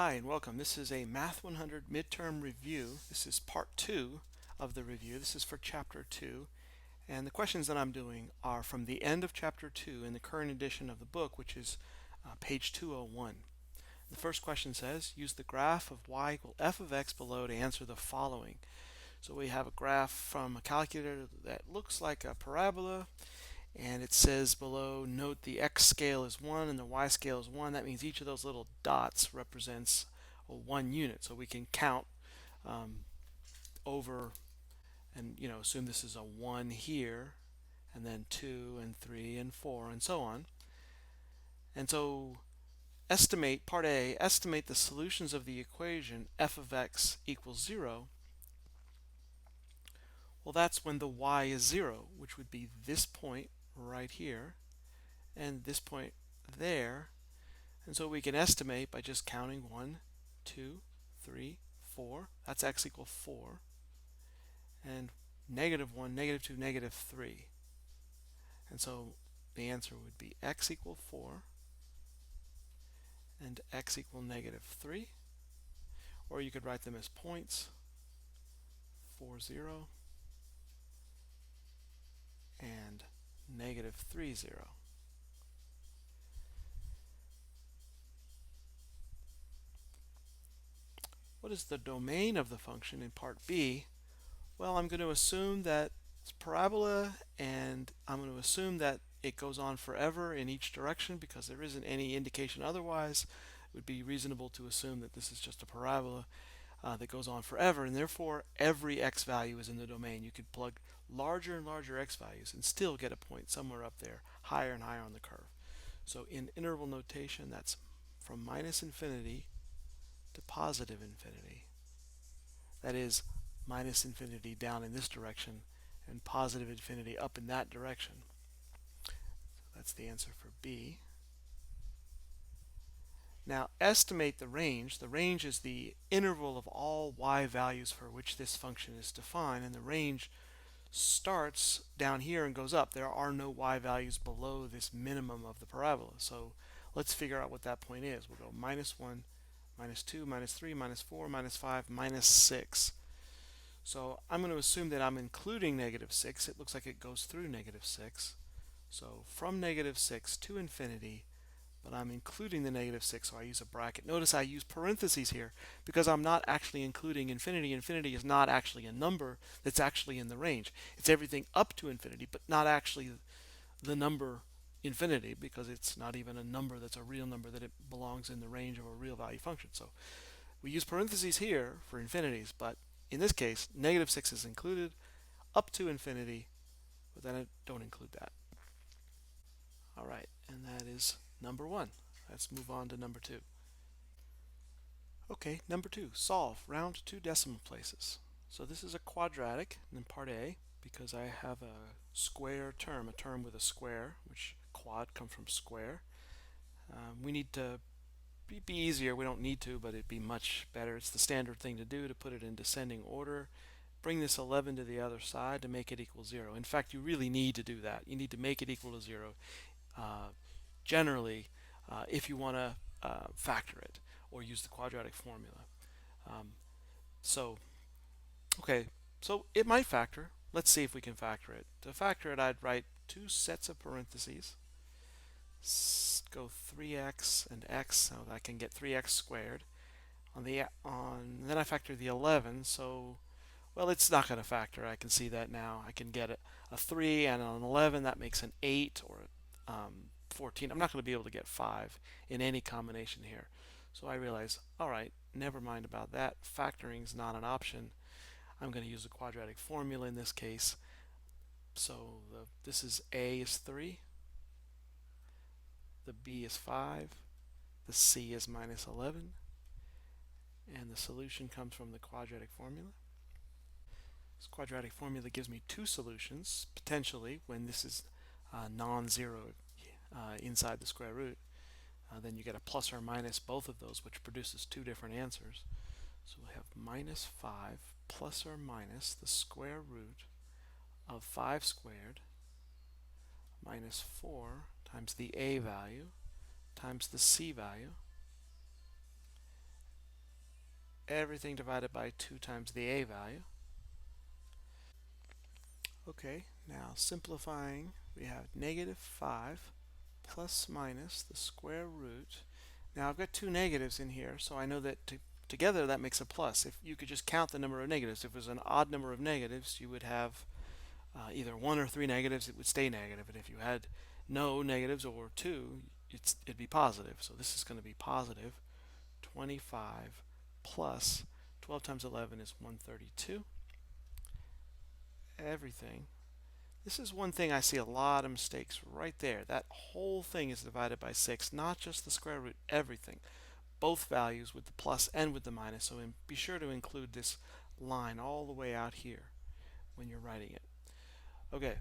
Hi and welcome. This is a Math 100 midterm review. This is part 2 of the review. This is for chapter 2, and the questions that I'm doing are from the end of chapter 2 in the current edition of the book, which is page 201. The first question says, use the graph of y equal f of x below to answer the following. So we have a graph from a calculator that looks like a parabola, and it says below, note the x scale is 1 and the y scale is 1. That means each of those little dots represents a 1 unit. So we can count over and assume this is a 1 here, and then 2 and 3 and 4 and so on. And so estimate, part A, estimate the solutions of the equation f of x equals 0. Well, that's when the y is 0, which would be this point right here and this point there. And so we can estimate by just counting 1, 2, 3, 4. That's x equals 4. And negative 1, negative 2, negative 3. And so the answer would be x equals 4 and x equals negative 3. Or you could write them as points, 4, 0 and negative 3, 0. What is the domain of the function in part B? Well, I'm going to assume that it's parabola, and I'm going to assume that it goes on forever in each direction because there isn't any indication otherwise. It would be reasonable to assume that this is just a parabola that goes on forever, and therefore every x value is in the domain. You could plug larger and larger x values and still get a point somewhere up there, higher and higher on the curve. So in interval notation, that's from minus infinity to positive infinity. That is minus infinity down in this direction and positive infinity up in that direction. So that's the answer for B. Now estimate the range. The range is the interval of all y values for which this function is defined, and the range starts down here and goes up. There are no y values below this minimum of the parabola. So let's figure out what that point is. We'll go minus 1, minus 2, minus 3, minus 4, minus 5, minus 6. So I'm going to assume that I'm including negative 6. It looks like it goes through negative 6. So from negative 6 to infinity, but I'm including the negative 6, so I use a bracket. Notice I use parentheses here because I'm not actually including infinity. Infinity is not actually a number that's actually in the range. It's everything up to infinity, but not actually the number infinity, because it's not even a number that's a real number, that it belongs in the range of a real value function. So we use parentheses here for infinities, but in this case, negative 6 is included up to infinity, but then I don't include that. All right, and that is number 1. Let's move on to number 2. Okay, number 2, solve, round 2 decimal places. So this is a quadratic in part A because I have a square term, a term with a square, which quad comes from square. We need to be easier. We don't need to, but it'd be much better. It's the standard thing to do, to put it in descending order. Bring this 11 to the other side to make it equal 0. In fact, you really need to do that. You need to make it equal to 0. Generally, if you want to factor it or use the quadratic formula. Okay, so it might factor. Let's see if we can factor it. To factor it, I'd write 2 sets of parentheses. Go 3x and x, so that I can get 3x squared. Then I factor the 11, so well, it's not going to factor. I can see that now. I can get a 3 and an 11. That makes an 8 or 14. I'm not going to be able to get 5 in any combination here. So I realize, all right, never mind about that. Factoring is not an option. I'm going to use the quadratic formula in this case. So this is A is 3, the B is 5, the C is minus 11, and the solution comes from the quadratic formula. This quadratic formula gives me 2 solutions, potentially, when this is non-zero inside the square root. Then you get a plus or minus both of those, which produces 2 different answers. So we have minus 5 plus or minus the square root of 5 squared minus 4 times the a value times the c value. everything divided by 2 times the a value. Okay, now simplifying, we have negative 5 plus minus the square root. Now I've got two negatives in here, so I know that together that makes a plus. If you could just count the number of negatives, if it was an odd number of negatives, you would have either 1 or 3 negatives, it would stay negative. And if you had no negatives or 2, it'd be positive. So this is going to be positive 25 plus 12 times 11 is 132. Everything. This is one thing I see a lot of mistakes right there. That whole thing is divided by 6, not just the square root, everything. Both values with the plus and with the minus. So be sure to include this line all the way out here when you're writing it. Okay,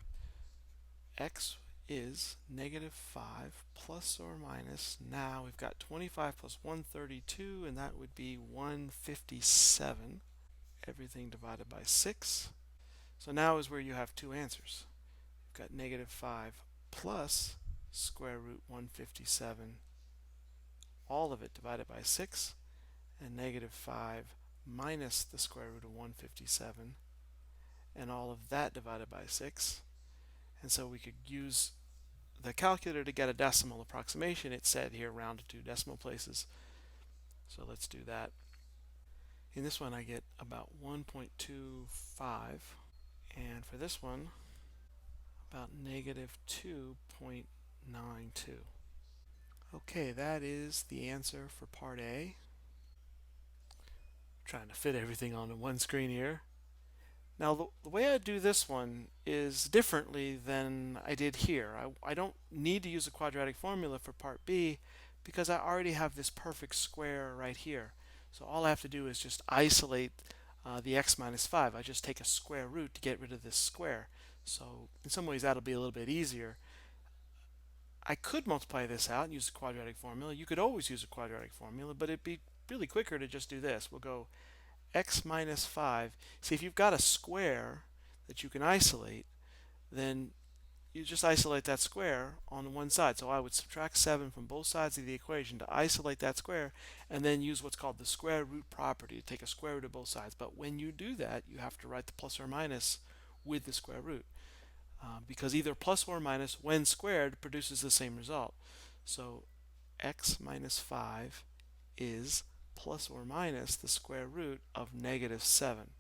x is negative 5 plus or minus. Now we've got 25 plus 132, and that would be 157. Everything divided by 6. So now is where you have two answers. You've got negative 5 plus square root 157, all of it divided by 6, and negative 5 minus the square root of 157, and all of that divided by 6. And so we could use the calculator to get a decimal approximation. It said here round to 2 decimal places. So let's do that. In this one I get about 1.25, and for this one about negative 2.92. Okay, that is the answer for part A. Trying to fit everything onto one screen here. Now the way I do this one is differently than I did here. I don't need to use a quadratic formula for part B because I already have this perfect square right here. So all I have to do is just isolate the x minus 5. I just take a square root to get rid of this square. So in some ways that'll be a little bit easier. I could multiply this out and use the quadratic formula. You could always use a quadratic formula, but it'd be really quicker to just do this. We'll go x minus 5. See, if you've got a square that you can isolate, then you just isolate that square on one side. So I would subtract 7 from both sides of the equation to isolate that square, and then use what's called the square root property to take a square root of both sides. But when you do that, you have to write the plus or minus with the square root. Because either plus or minus, when squared, produces the same result. So x minus 5 is plus or minus the square root of negative 7.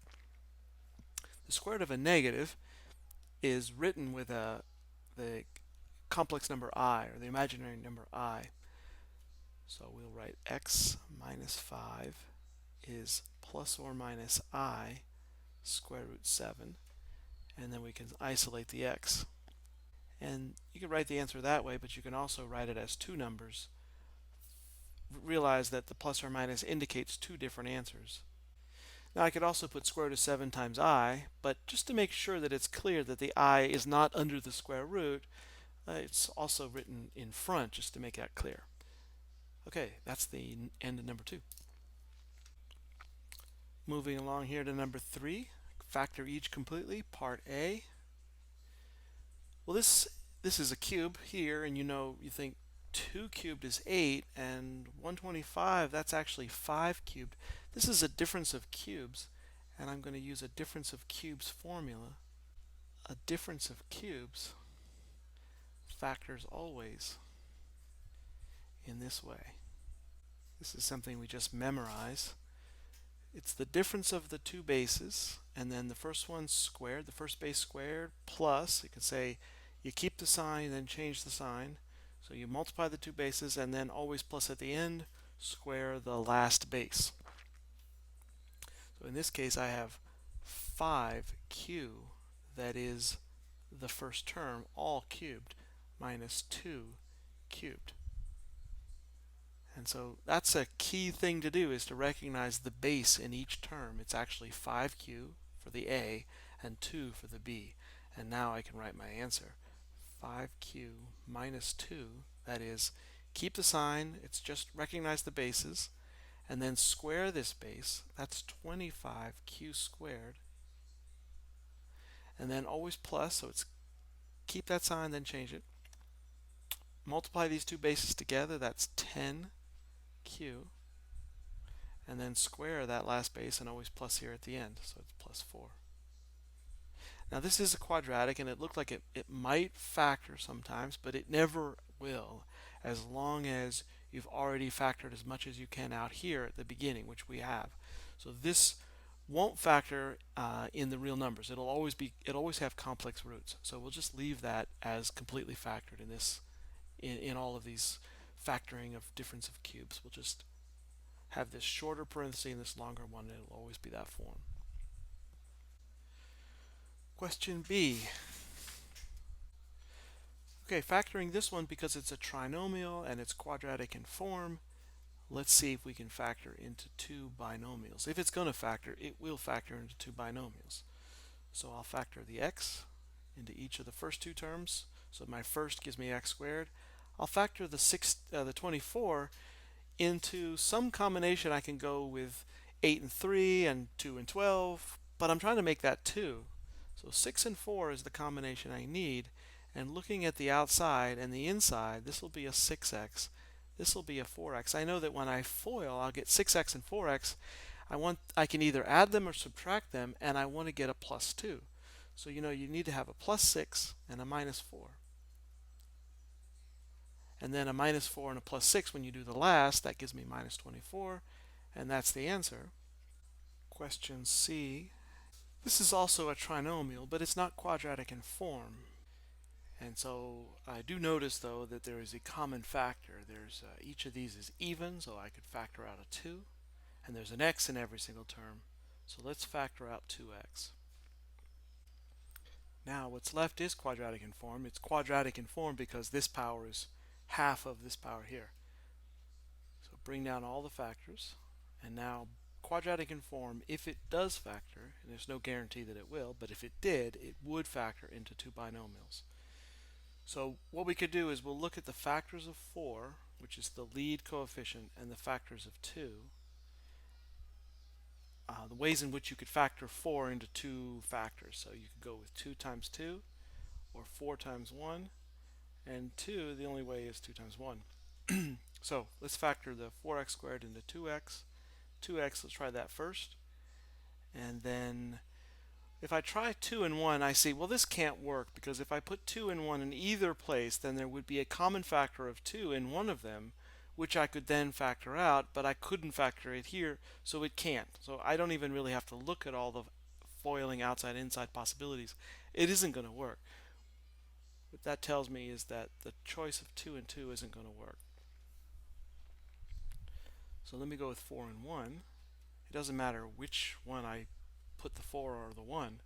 The square root of a negative is written with the complex number I, or the imaginary number I. So we'll write x minus 5 is plus or minus I square root 7. And then we can isolate the x. And you can write the answer that way, but you can also write it as two numbers. Realize that the plus or minus indicates two different answers. Now I could also put square root of 7 times I, but just to make sure that it's clear that the I is not under the square root, it's also written in front just to make that clear. Okay, that's the end of number 2. Moving along here to number 3. Factor each completely, part A. Well, this is a cube here, and you think 2 cubed is 8, and 125, that's actually 5 cubed. This is a difference of cubes, and I'm going to use a difference of cubes formula. A difference of cubes factors always in this way. This is something we just memorize. It's the difference of the two bases, and then the first one squared, the first base squared, plus, you can say you keep the sign, then change the sign. So you multiply the two bases, and then always plus at the end, square the last base. So in this case, I have 5q, that is the first term, all cubed, minus 2 cubed. And so that's a key thing to do, is to recognize the base in each term. It's actually 5q for the A and 2 for the B. And now I can write my answer. 5q minus 2, that is, keep the sign, it's just recognize the bases, and then square this base. That's 25q squared. And then always plus, so it's keep that sign, then change it. Multiply these two bases together, that's 10q. and then square that last base and always plus here at the end, so it's plus 4. Now this is a quadratic, and it looked like it might factor sometimes, but it never will, as long as you've already factored as much as you can out here at the beginning, which we have. So this won't factor in the real numbers. It'll always have complex roots. So we'll just leave that as completely factored in this in all of these factoring of difference of cubes. We'll just have this shorter parenthesis and this longer one, and it'll always be that form. Question B. Okay, factoring this one because it's a trinomial and it's quadratic in form, let's see if we can factor into two binomials. If it's going to factor, it will factor into two binomials. So I'll factor the x into each of the first two terms. So my first gives me x squared. I'll factor the 24 into some combination. I can go with 8 and 3 and 2 and 12, but I'm trying to make that 2. So 6 and 4 is the combination I need. And looking at the outside and the inside, this will be a 6x. This will be a 4x. I know that when I FOIL, I'll get 6x and 4x. I can either add them or subtract them, and I want to get a plus 2. So you need to have a plus 6 and a minus 4. And then a minus 4 and a plus 6 when you do the last, that gives me minus 24. And that's the answer. Question C. This is also a trinomial, but it's not quadratic in form. And so I do notice, though, that there is a common factor. There's each of these is even, so I could factor out a 2. And there's an x in every single term. So let's factor out 2x. Now what's left is quadratic in form. It's quadratic in form because this power is half of this power here. So bring down all the factors. And now quadratic in form, if it does factor, and there's no guarantee that it will, but if it did, it would factor into two binomials. So what we could do is we'll look at the factors of 4, which is the lead coefficient, and the factors of 2. The ways in which you could factor 4 into two factors. So you could go with 2 times 2, or 4 times 1, and 2, the only way is 2 times 1. So let's factor the 4x squared into 2x. 2x, let's try that first. And then if I try 2 and 1, I see, well, this can't work, because if I put 2 and 1 in either place, then there would be a common factor of 2 in one of them, which I could then factor out, but I couldn't factor it here, so it can't. So I don't even really have to look at all the foiling outside-inside possibilities. It isn't going to work. What that tells me is that the choice of 2 and 2 isn't going to work. So let me go with 4 and 1. It doesn't matter which one I put the 4 or the 1.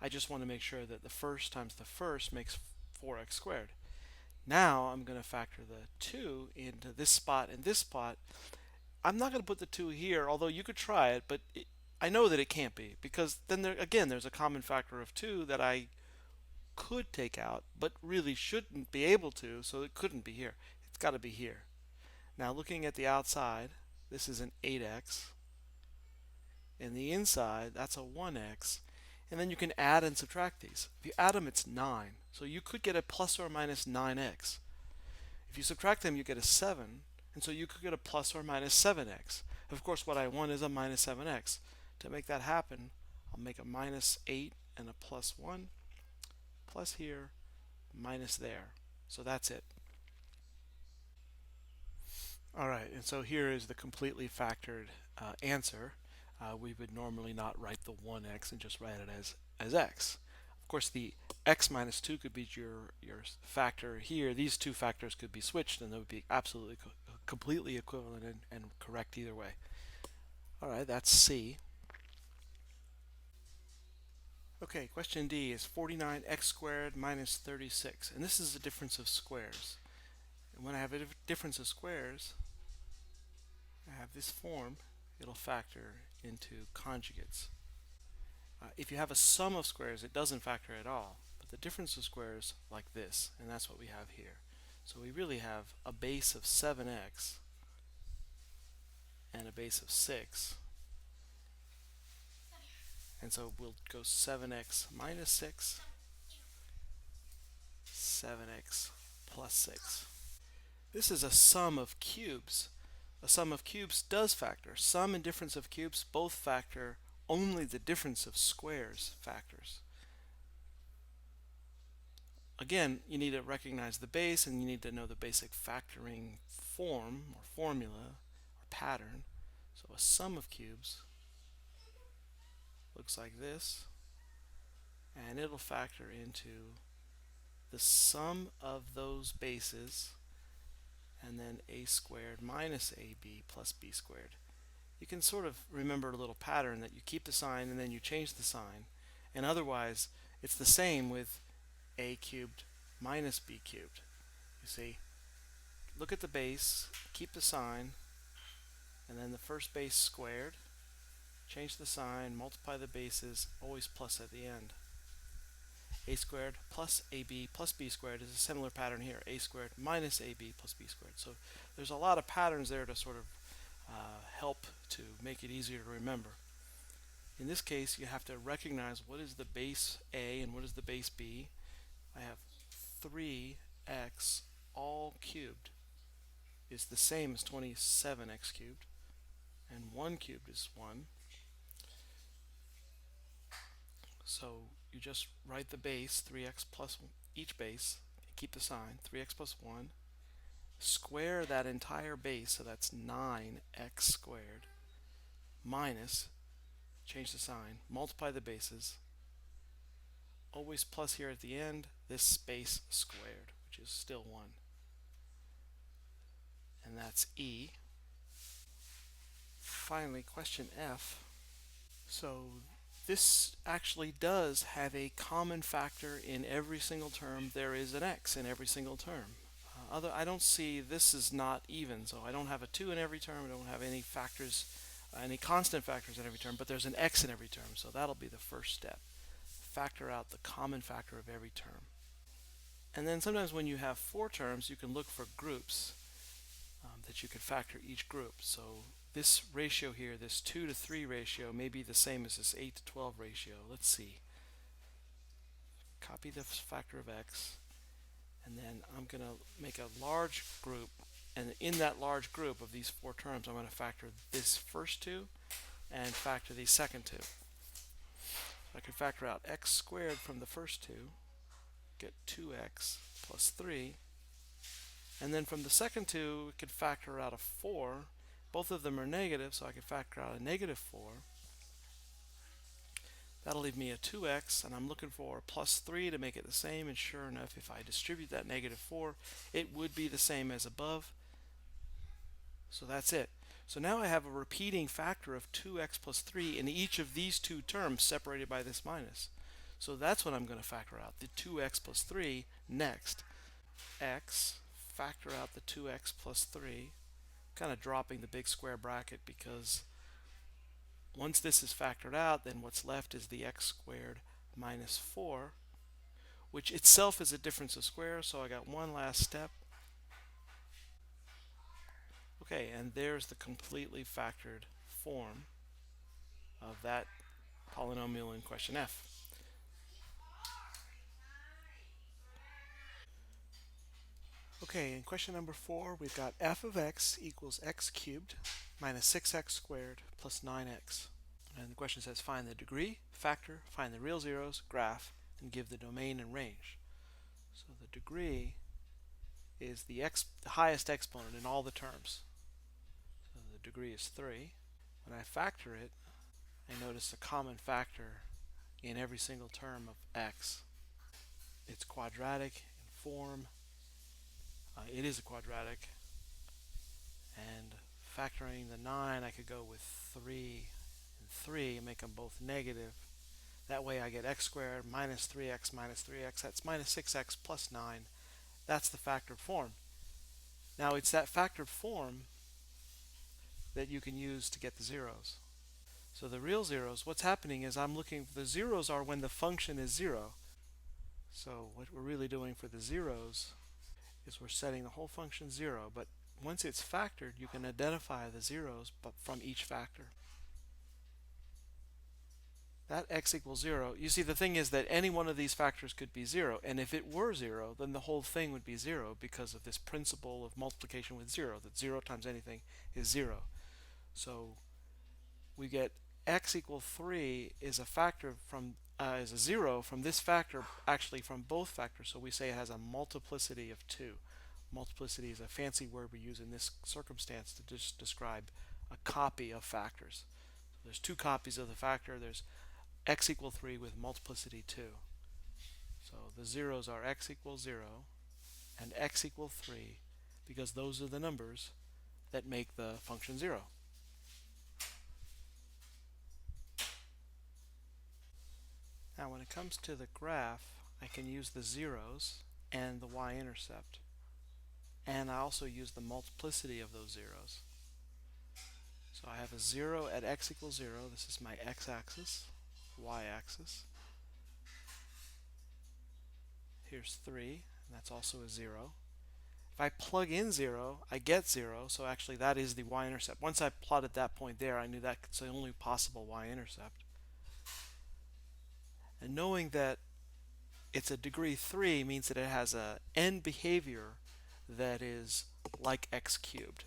I just want to make sure that the first times the first makes 4x squared. Now I'm going to factor the 2 into this spot and this spot. I'm not going to put the 2 here, although you could try it, but I know that it can't be, because then there's a common factor of 2 that I could take out, but really shouldn't be able to, so it couldn't be here. It's got to be here. Now looking at the outside, this is an 8x. And the inside, that's a 1x. And then you can add and subtract these. If you add them, it's 9. So you could get a plus or minus 9x. If you subtract them, you get a 7. And so you could get a plus or minus 7x. Of course, what I want is a minus 7x. To make that happen, I'll make a minus 8 and a plus 1. Plus here, minus there. So that's it. All right, and so here is the completely factored answer. We would normally not write the 1x and just write it as x. Of course, the x minus 2 could be your factor here. These two factors could be switched, and they would be absolutely completely equivalent and correct either way. All right, that's C. Okay, question D is 49x squared minus 36. And this is a difference of squares. And when I have a difference of squares, I have this form. It'll factor into conjugates. If you have a sum of squares, it doesn't factor at all. But the difference of squares like this, and that's what we have here. So we really have a base of 7x and a base of 6. And so we'll go 7x minus 6, 7x plus 6. This is a sum of cubes. A sum of cubes does factor. Sum and difference of cubes both factor. Only the difference of squares factors. Again, you need to recognize the base and you need to know the basic factoring form or formula or pattern. So a sum of cubes looks like this, and it'll factor into the sum of those bases and then a squared minus ab plus b squared. You can sort of remember a little pattern that you keep the sign and then you change the sign, and otherwise it's the same with a cubed minus b cubed. You see, look at the base, keep the sign, and then the first base squared, change the sign, multiply the bases, always plus at the end. A squared plus ab plus b squared is a similar pattern here. A squared minus ab plus b squared. So there's a lot of patterns there to sort of help to make it easier to remember. In this case, you have to recognize what is the base a and what is the base b. I have 3x all cubed is the same as 27x cubed, and 1 cubed is 1. So you just write the base, 3x plus each base, keep the sign, 3x plus 1, square that entire base, so that's 9x squared, minus, change the sign, multiply the bases, always plus here at the end, this base squared, which is still 1. And that's E. Finally, question F. So this actually does have a common factor in every single term. There is an x in every single term. I don't see, this is not even, so I don't have a 2 in every term. I don't have any factors, any constant factors in every term, but there's an x in every term, so that'll be the first step. Factor out the common factor of every term. And then sometimes when you have 4 terms, you can look for groups that you could factor each group. So this ratio here, this 2 to 3 ratio, may be the same as this 8 to 12 ratio. Let's see. Copy the factor of x, and then I'm going to make a large group, and in that large group of these 4 terms, I'm going to factor this first 2 and factor these second 2. I can factor out x squared from the first 2, get 2x plus 3, and then from the second 2 we could factor out a 4. Both of them are negative, so I can factor out a negative 4. That'll leave me a 2x, and I'm looking for a plus 3 to make it the same, and sure enough, if I distribute that negative 4, it would be the same as above. So that's it. So now I have a repeating factor of 2x plus 3 in each of these 2 terms separated by this minus. So that's what I'm going to factor out, the 2x plus 3 next. X, factor out the 2x plus 3, kind of dropping the big square bracket because once this is factored out, then what's left is the x squared minus 4, which itself is a difference of squares, so I got one last step. Okay, and there's the completely factored form of that polynomial in question F. Okay, in question number 4, we've got f of x equals x cubed minus 6x squared plus 9x. And the question says find the degree, factor, find the real zeros, graph, and give the domain and range. So the degree is the highest exponent in all the terms. So the degree is 3. When I factor it, I notice a common factor in every single term of x. It's quadratic in form. It is a quadratic, and factoring the 9, I could go with 3 and 3 and make them both negative. That way I get x squared minus 3x minus 3x. That's minus 6x plus 9. That's the factored form. Now it's that factored form that you can use to get the zeros. So the real zeros, what's happening is I'm looking, the zeros are when the function is 0. So what we're really doing for the zeros is we're setting the whole function 0, but once it's factored, you can identify the zeros but from each factor. that x equals 0. You see, the thing is that any one of these factors could be 0, and if it were 0, then the whole thing would be 0 because of this principle of multiplication with 0, that 0 times anything is 0. So we get x equal 3 is a factor from is a 0 from this factor, actually from both factors, so we say it has a multiplicity of 2. Multiplicity is a fancy word we use in this circumstance to just describe a copy of factors. So there's two copies of the factor. There's x equal 3 with multiplicity 2. So the zeros are x equals 0 and x equal 3 because those are the numbers that make the function 0. Now when it comes to the graph, I can use the zeros and the y-intercept. And I also use the multiplicity of those zeros. So I have a 0 at x equals 0. This is my x-axis, y-axis. Here's 3, and that's also a 0. If I plug in 0, I get 0, so actually that is the y-intercept. Once I plotted that point there, I knew that's the only possible y-intercept. And knowing that it's a degree 3 means that it has a n behavior that is like x cubed.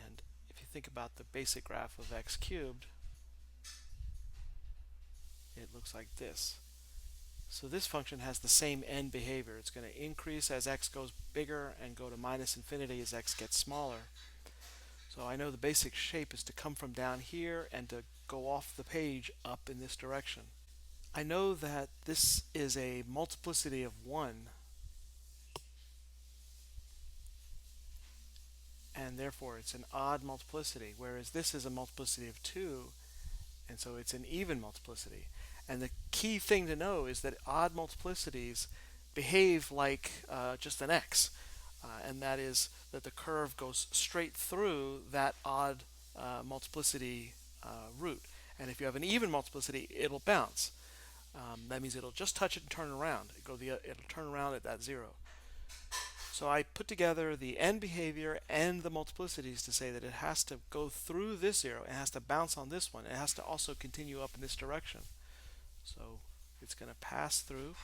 And if you think about the basic graph of x cubed, it looks like this. So this function has the same n behavior. It's going to increase as x goes bigger and go to minus infinity as x gets smaller. So I know the basic shape is to come from down here and to go off the page up in this direction. I know that this is a multiplicity of 1, and therefore it's an odd multiplicity, whereas this is a multiplicity of 2, and so it's an even multiplicity. And the key thing to know is that odd multiplicities behave like just an x, and that is that the curve goes straight through that odd multiplicity root. And if you have an even multiplicity, it'll bounce. That means it'll just touch it and turn around. It'll turn around at that 0. So I put together the n behavior and the multiplicities to say that it has to go through this 0, it has to bounce on this one, it has to also continue up in this direction. So it's going to pass through,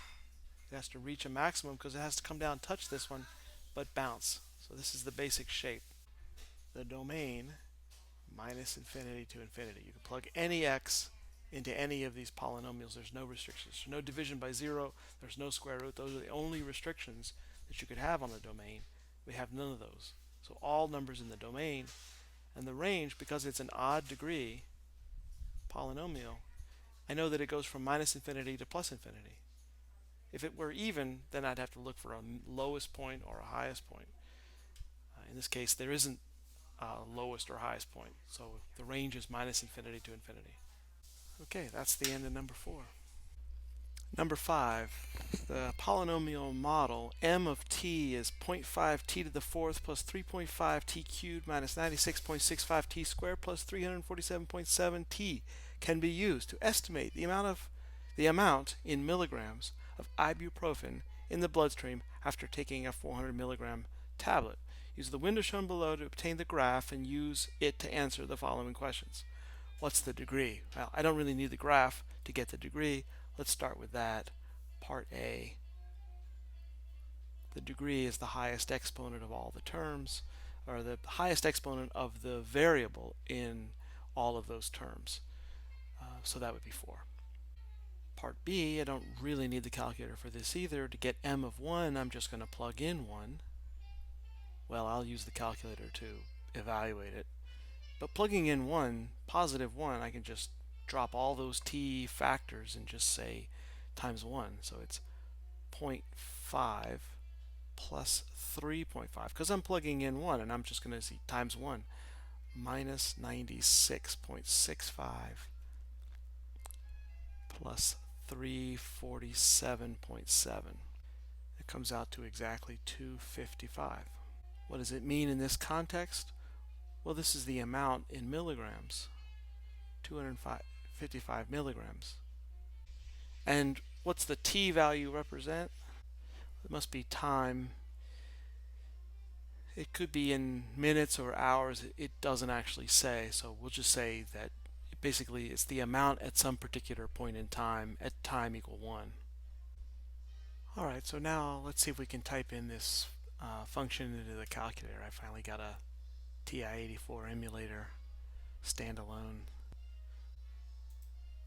it has to reach a maximum because it has to come down, touch this one, but bounce. So this is the basic shape. The domain, minus infinity to infinity. You can plug any x into any of these polynomials. There's no restrictions. There's no division by 0. There's no square root. Those are the only restrictions that you could have on the domain. We have none of those. So all numbers in the domain, and the range, because it's an odd degree polynomial, I know that it goes from minus infinity to plus infinity. If it were even, then I'd have to look for a lowest point or a highest point. In this case, there isn't a lowest or highest point. So the range is minus infinity to infinity. Okay, that's the end of number 4. Number 5, the polynomial model m of t is 0.5 t to the 4th plus 3.5 t cubed minus 96.65 t squared plus 347.7 t can be used to estimate the amount in milligrams of ibuprofen in the bloodstream after taking a 400 milligram tablet. Use the window shown below to obtain the graph and use it to answer the following questions. What's the degree? Well, I don't really need the graph to get the degree. Let's start with that. Part A. The degree is the highest exponent of all the terms, or the highest exponent of the variable in all of those terms. So that would be 4. Part B, I don't really need the calculator for this either. To get m of 1, I'm just going to plug in 1. Well, I'll use the calculator to evaluate it. But plugging in 1, positive 1, I can just drop all those t factors and just say times 1. So it's 0.5 plus 3.5. Because I'm plugging in 1, and I'm just going to see times 1. Minus 96.65 plus 347.7. It comes out to exactly 255. What does it mean in this context? Well, this is the amount in milligrams, 255 milligrams. And what's the t value represent? It must be time. It could be in minutes or hours. It doesn't actually say, so we'll just say that basically it's the amount at some particular point in time at time equal 1. All right, so now let's see if we can type in this function into the calculator. I finally got a TI-84 emulator standalone.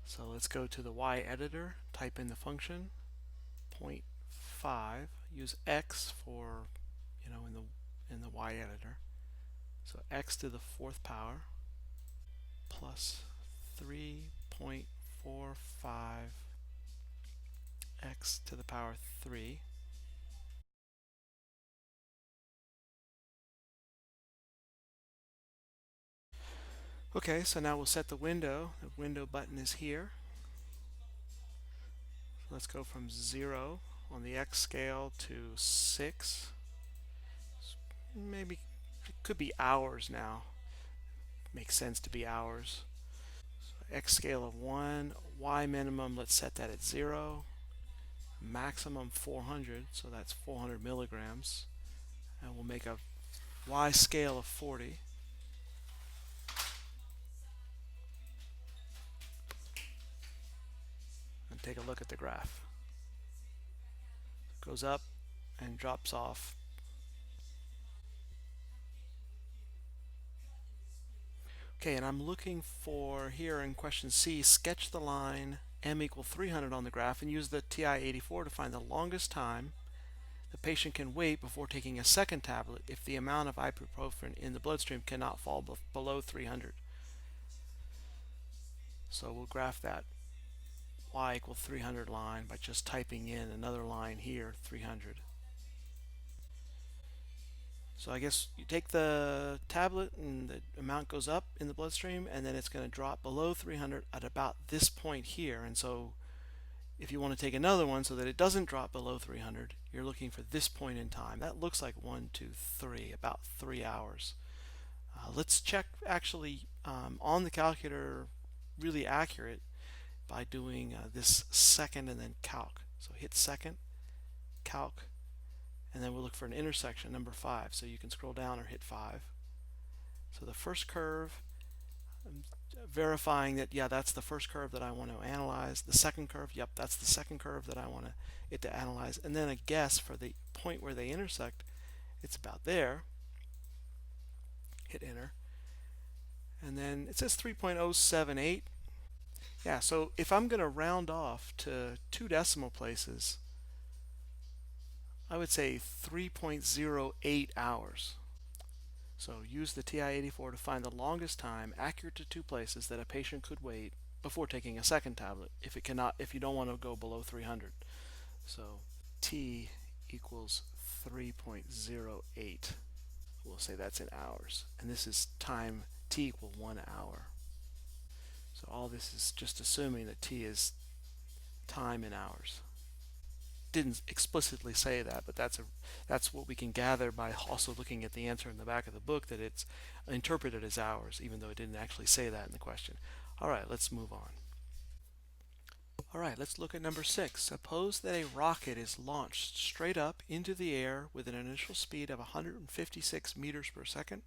So let's go to the Y editor, type in the function 0.5, use x for, in the Y editor. So x to the 4th power plus 3.45 x to the power 3. Okay, so now we'll set the window. The window button is here. So let's go from 0 on the x scale to 6. Maybe it could be hours now. Makes sense to be hours. So x scale of 1, y minimum, let's set that at 0. Maximum 400, so that's 400 milligrams. And we'll make a y scale of 40. And take a look at the graph. It goes up and drops off. Okay, and I'm looking for here in question C, sketch the line m equal 300 on the graph and use the TI-84 to find the longest time the patient can wait before taking a second tablet if the amount of ibuprofen in the bloodstream cannot fall below 300. So we'll graph that y equal 300 line by just typing in another line here, 300. So I guess you take the tablet and the amount goes up in the bloodstream, and then it's going to drop below 300 at about this point here. And so if you want to take another one so that it doesn't drop below 300, you're looking for this point in time. That looks like 1, 2, 3, about 3 hours. Let's check actually on the calculator really accurate by doing this second and then calc. So hit second, calc, and then we'll look for an intersection, number 5. So you can scroll down or hit 5. So the first curve, I'm verifying that, yeah, that's the first curve that I want to analyze. The second curve, yep, that's the second curve that I want it to analyze. And then a guess for the point where they intersect, it's about there. Hit enter. And then it says 3.078. Yeah, so if I'm going to round off to 2 decimal places, I would say 3.08 hours. So use the TI-84 to find the longest time accurate to 2 places that a patient could wait before taking a second tablet if you don't want to go below 300. So T equals 3.08. We'll say that's in hours. And this is time T equal 1 hour. So all this is just assuming that T is time in hours. Didn't explicitly say that, but that's what we can gather by also looking at the answer in the back of the book, that it's interpreted as hours, even though it didn't actually say that in the question. All right, let's move on. All right, let's look at number 6. Suppose that a rocket is launched straight up into the air with an initial speed of 156 meters per second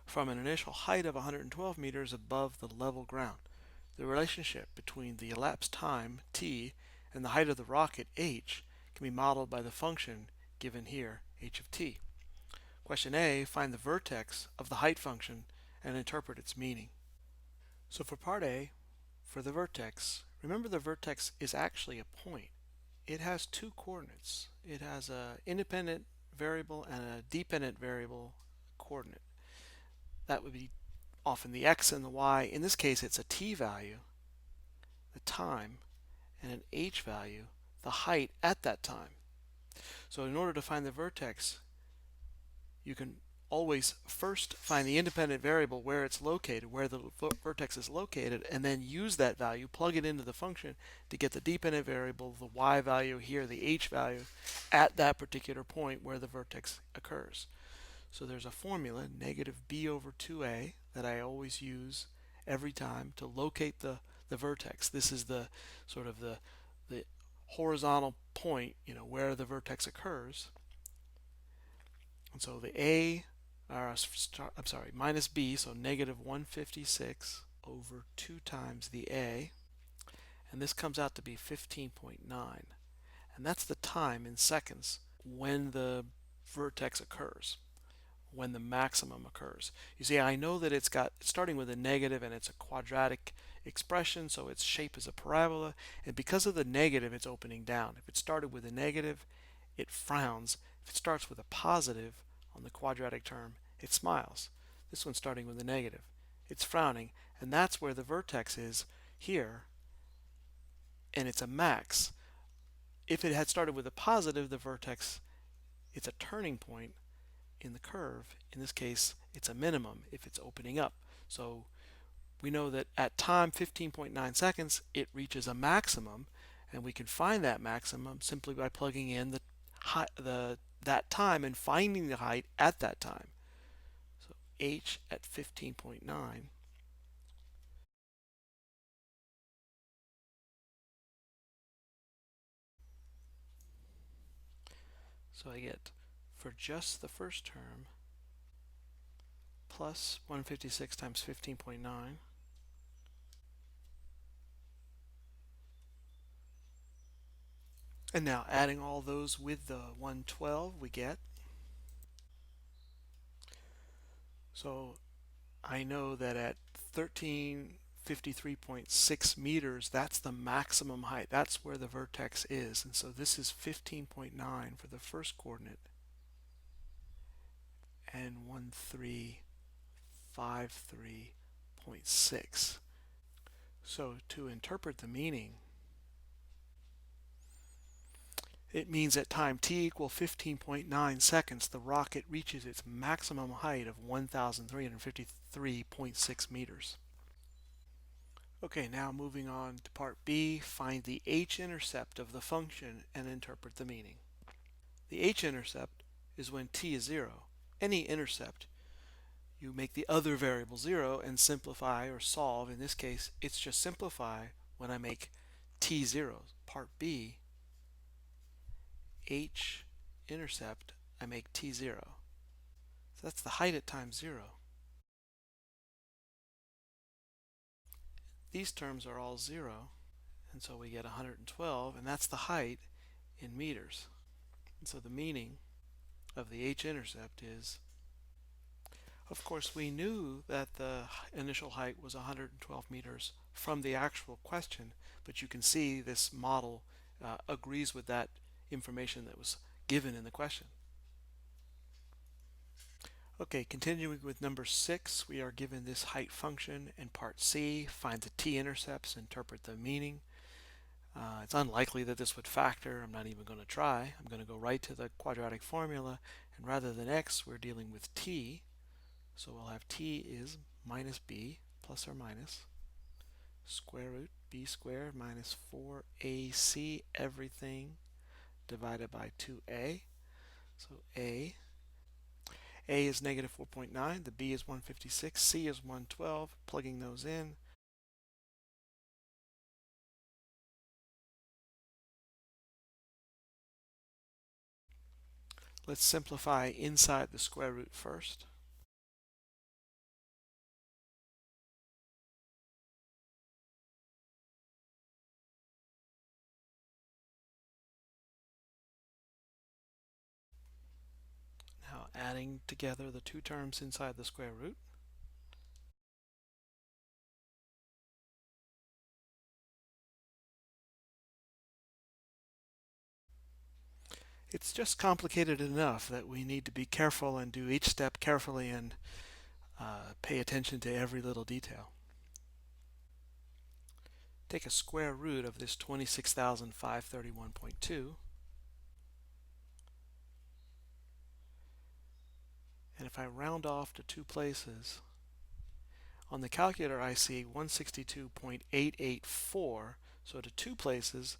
from an initial height of 112 meters above the level ground. The relationship between the elapsed time, t, and the height of the rocket, h, can be modeled by the function given here, h of t. Question A, find the vertex of the height function and interpret its meaning. So for part A, for the vertex, remember the vertex is actually a point. It has 2 coordinates. It has an independent variable and a dependent variable coordinate. That would be often the x and the y. In this case, it's a t value, the time, and an h value, the height at that time. So in order to find the vertex, you can always first find the independent variable where it's located, where the vertex is located, and then use that value, plug it into the function to get the dependent variable, the y value here, the h value, at that particular point where the vertex occurs. So there's a formula, negative b over 2a, that I always use every time to locate the vertex. This is the sort of the horizontal point, where the vertex occurs. And so the minus b, so negative 156 over 2 times the a, and this comes out to be 15.9. And that's the time in seconds when the vertex occurs, when the maximum occurs. You see, I know that it's starting with a negative and it's a quadratic expression, so its shape is a parabola, and because of the negative, it's opening down. If it started with a negative, it frowns. If it starts with a positive on the quadratic term, it smiles. This one's starting with a negative. It's frowning, and that's where the vertex is here, and it's a max. If it had started with a positive, the vertex, it's a turning point in the curve. In this case, it's a minimum if it's opening up. So we know that at time 15.9 seconds, it reaches a maximum, and we can find that maximum simply by plugging in that time and finding the height at that time. So h at 15.9. So I get, for just the first term, plus 156 times 15.9. And now adding all those with the 112, we get, so I know that at 1353.6 meters, that's the maximum height. That's where the vertex is. And so this is 15.9 for the first coordinate and 1353.6. So to interpret the meaning, it means at time t equal 15.9 seconds, the rocket reaches its maximum height of 1,353.6 meters. Okay, now moving on to part B, find the h-intercept of the function and interpret the meaning. The h-intercept is when t is 0. Any intercept, you make the other variable 0 and simplify or solve. In this case, it's just simplify when I make t 0. Part B, h-intercept, I make t 0. So that's the height at time 0. These terms are all 0, and so we get 112, and that's the height in meters. And so the meaning of the h-intercept is, of course, we knew that the initial height was 112 meters from the actual question, but you can see this model agrees with that information that was given in the question. Okay, continuing with number 6, we are given this height function in part C. Find the t-intercepts, interpret the meaning. It's unlikely that this would factor. I'm not even going to try. I'm going to go right to the quadratic formula, and rather than x, we're dealing with t. So we'll have t is minus b plus or minus square root b squared minus 4ac everything divided by 2a. So a is negative 4.9, the b is 156, c is 112. Plugging those in, let's simplify inside the square root first. Now adding together the two terms inside the square root. It's just complicated enough that we need to be careful and do each step carefully and pay attention to every little detail. Take a square root of this 26,531.2, and if I round off to two places, on the calculator I see 162.884, so to two places,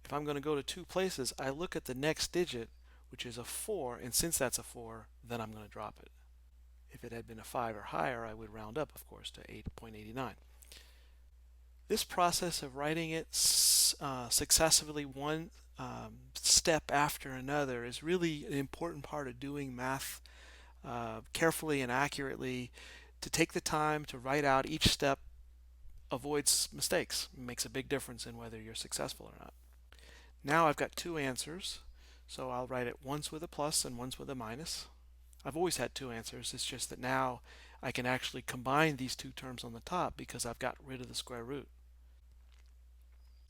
if I'm going to go to two places, I look at the next digit, which is a 4, and since that's a 4, then I'm going to drop it. If it had been a 5 or higher, I would round up, of course, to 8.89. This process of writing it successively one step after another is really an important part of doing math carefully and accurately, to take the time to write out each step avoids mistakes. It makes a big difference in whether you're successful or not. Now I've got two answers, so I'll write it once with a plus and once with a minus. I've always had two answers. It's just that now I can actually combine these two terms on the top because I've got rid of the square root.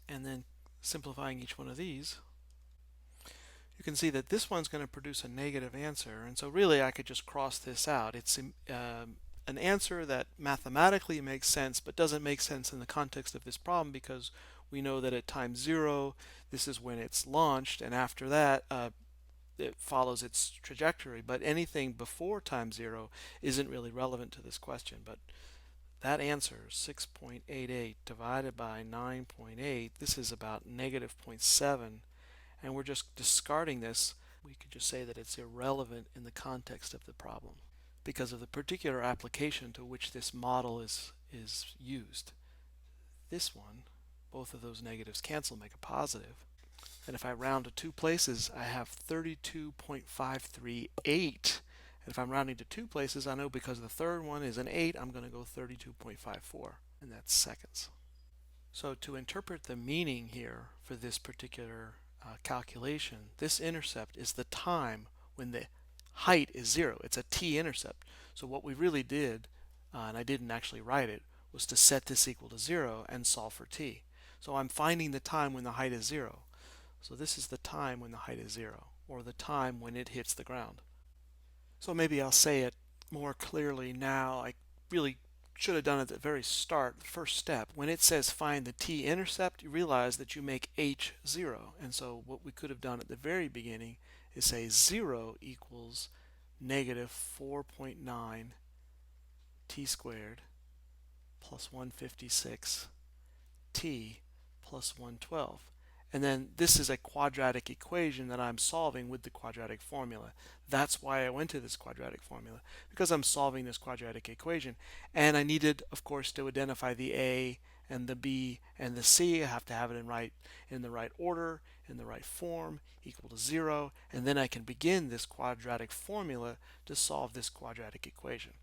And then simplifying each one of these, you can see that this one's going to produce a negative answer, and so really I could just cross this out. It's an answer that mathematically makes sense but doesn't make sense in the context of this problem, because we know that at time 0 this is when it's launched, and after that it follows its trajectory, but anything before time 0 isn't really relevant to this question. But that answer, 6.88 divided by 9.8, this is about negative 0.7, and we're just discarding this. We could just say that it's irrelevant in the context of the problem because of the particular application to which this model is used. This one, both of those negatives cancel, make a positive. And if I round to two places, I have 32.538. And if I'm rounding to two places, I know because the third one is an 8, I'm going to go 32.54, and that's seconds. So to interpret the meaning here for this particular calculation, this intercept is the time when the height is 0. It's a t-intercept. So what we really did, and I didn't actually write it, was to set this equal to 0 and solve for t. So I'm finding the time when the height is 0. So this is the time when the height is 0, or the time when it hits the ground. So maybe I'll say it more clearly now. I really should have done it at the very start, the first step. When it says find the t-intercept, you realize that you make h 0. And so what we could have done at the very beginning is say 0 equals negative 4.9 t squared plus 156 t plus 112. And then this is a quadratic equation that I'm solving with the quadratic formula. That's why I went to this quadratic formula, because I'm solving this quadratic equation. And I needed, of course, to identify the a and the b and the c. I have to have it in the right order, in the right form, equal to 0. And then I can begin this quadratic formula to solve this quadratic equation.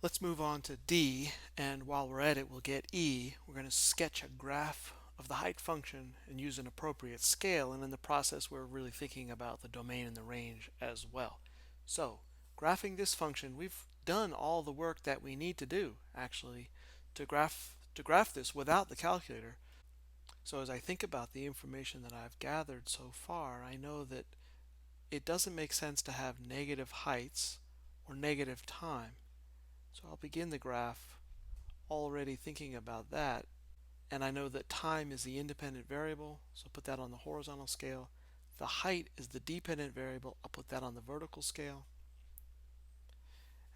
Let's move on to D, and while we're at it, we'll get E. We're going to sketch a graph of the height function and use an appropriate scale, and in the process we're really thinking about the domain and the range as well. So, graphing this function, we've done all the work that we need to do, actually, to graph this without the calculator. So as I think about the information that I've gathered so far, I know that it doesn't make sense to have negative heights or negative time. So I'll begin the graph already thinking about that, and I know that time is the independent variable, so put that on the horizontal scale. The height is the dependent variable, I'll put that on the vertical scale.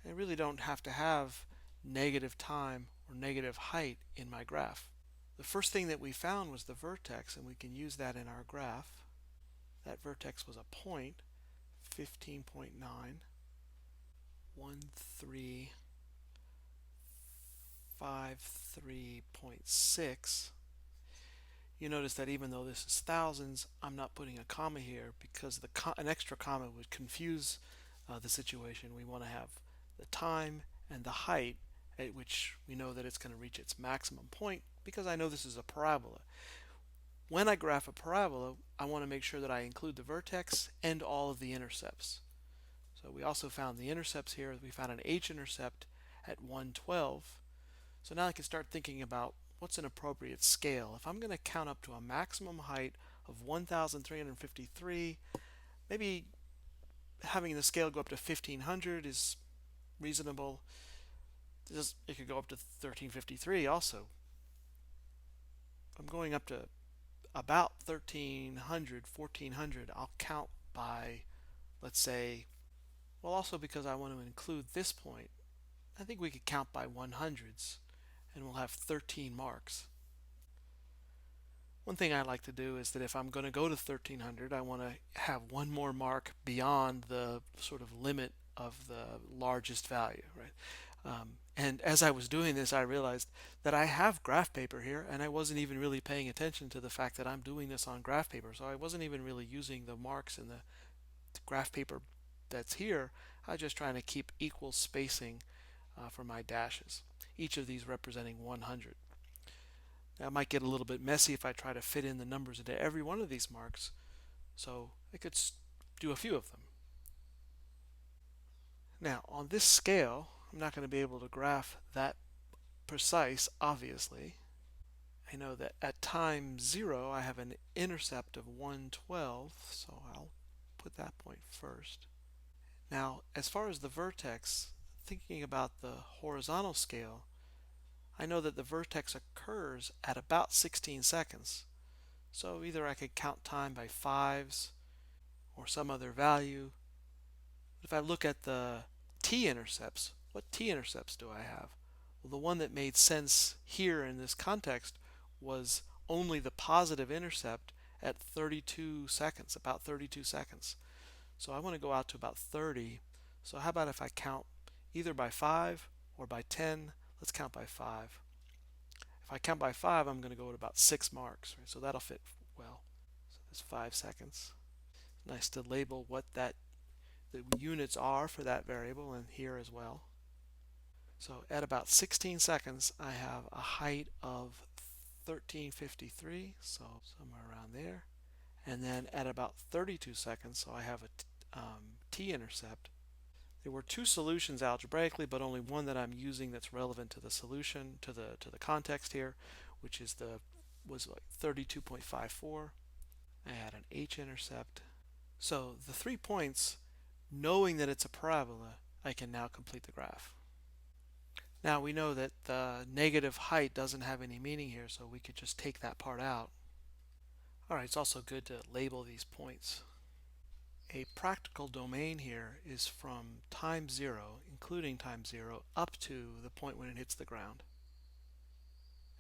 And I really don't have to have negative time or negative height in my graph. The first thing that we found was the vertex, and we can use that in our graph. That vertex was a point, 15.9, 13, 53.6. You notice that even though this is thousands, I'm not putting a comma here because an extra comma would confuse the situation. We want to have the time and the height at which we know that it's going to reach its maximum point, because I know this is a parabola. When I graph a parabola, I want to make sure that I include the vertex and all of the intercepts. So we also found the intercepts here. We found an h-intercept at 112. So now I can start thinking about what's an appropriate scale. If I'm going to count up to a maximum height of 1,353, maybe having the scale go up to 1,500 is reasonable. It could go up to 1,353 also. If I'm going up to about 1,300, 1,400, I'll count by, let's say, well, also because I want to include this point, I think we could count by 100s, and we'll have 13 marks. One thing I like to do is that if I'm going to go to 1,300, I want to have one more mark beyond the sort of limit of the largest value, right? And as I was doing this, I realized that I have graph paper here, and I wasn't even really paying attention to the fact that I'm doing this on graph paper. So I wasn't even really using the marks in the graph paper that's here. I was just trying to keep equal spacing for my dashes. each of these representing 100. Now, it might get a little bit messy if I try to fit in the numbers into every one of these marks, so I could do a few of them. Now, on this scale, I'm not going to be able to graph that precise, obviously. I know that at time 0, I have an intercept of 1/12, so I'll put that point first. Now, as far as the vertex, thinking about the horizontal scale, I know that the vertex occurs at about 16 seconds. So either I could count time by fives or some other value. If I look at the t-intercepts, what t-intercepts do I have? Well, the one that made sense here in this context was only the positive intercept at 32 seconds, about 32 seconds. So I want to go out to about 30. So how about if I count either by 5 or by 10? Let's count by 5. If I count by 5, I'm going to go at about 6 marks, right? So that'll fit well. So there's 5 seconds. Nice to label what the units are for that variable, and here as well. So at about 16 seconds, I have a height of 1353, so somewhere around there. And then at about 32 seconds, so I have a t-intercept. There were two solutions algebraically, but only one that I'm using that's relevant to the solution, to the context here, which was like 32.54. I had an h-intercept. So the 3 points, knowing that it's a parabola, I can now complete the graph. Now we know that the negative height doesn't have any meaning here, so we could just take that part out. Alright, it's also good to label these points. A practical domain here is from time 0, including time 0, up to the point when it hits the ground,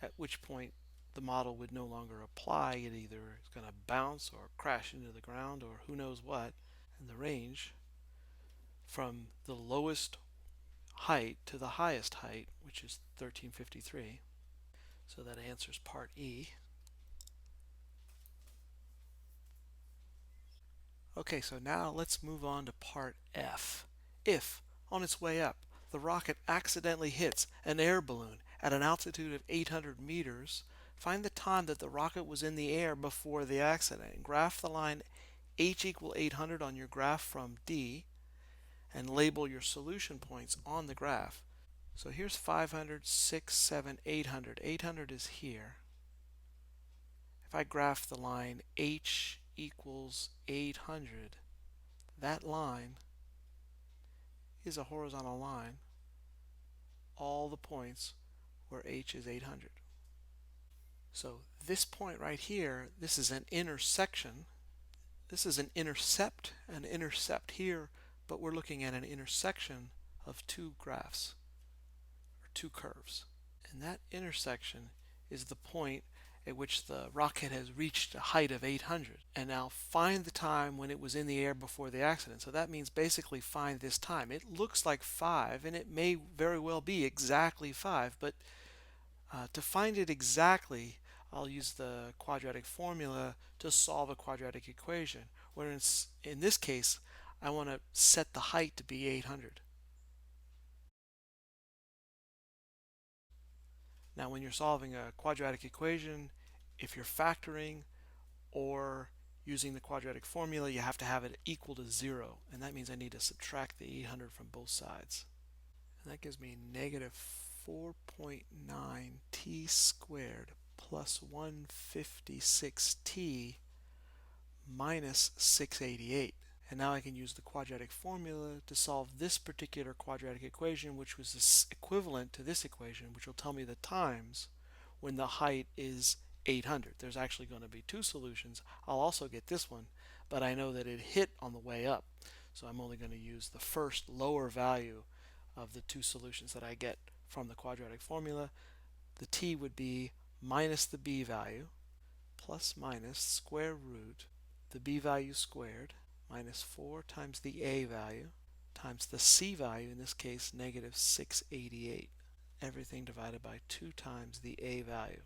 at which point the model would no longer apply. It either is going to bounce or crash into the ground or who knows what. And the range from the lowest height to the highest height, which is 1353. So that answers part E. Okay, so now let's move on to part F. If, on its way up, the rocket accidentally hits an air balloon at an altitude of 800 meters, find the time that the rocket was in the air before the accident, and graph the line h equal 800 on your graph from D, and label your solution points on the graph. So here's 500, 6, 7, 800. 800 is here. If I graph the line h equals 800, that line is a horizontal line, all the points where h is 800. So this point right here, this is an intersection. This is an intercept here, but we're looking at an intersection of two graphs, or two curves. And that intersection is the point at which the rocket has reached a height of 800. And now find the time when it was in the air before the accident. So that means basically find this time. It looks like 5, and it may very well be exactly 5, but to find it exactly, I'll use the quadratic formula to solve a quadratic equation, where in this case, I want to set the height to be 800. Now, when you're solving a quadratic equation, if you're factoring or using the quadratic formula, you have to have it equal to 0, and that means I need to subtract the 800 from both sides. And that gives me negative 4.9 t squared plus 156t minus 688. And now I can use the quadratic formula to solve this particular quadratic equation, which was equivalent to this equation, which will tell me the times when the height is 800. There's actually going to be two solutions. I'll also get this one, but I know that it hit on the way up, so I'm only going to use the first lower value of the two solutions that I get from the quadratic formula. The t would be minus the b value plus minus square root the b value squared minus 4 times the a value times the c value, in this case negative 688. Everything divided by 2 times the a value.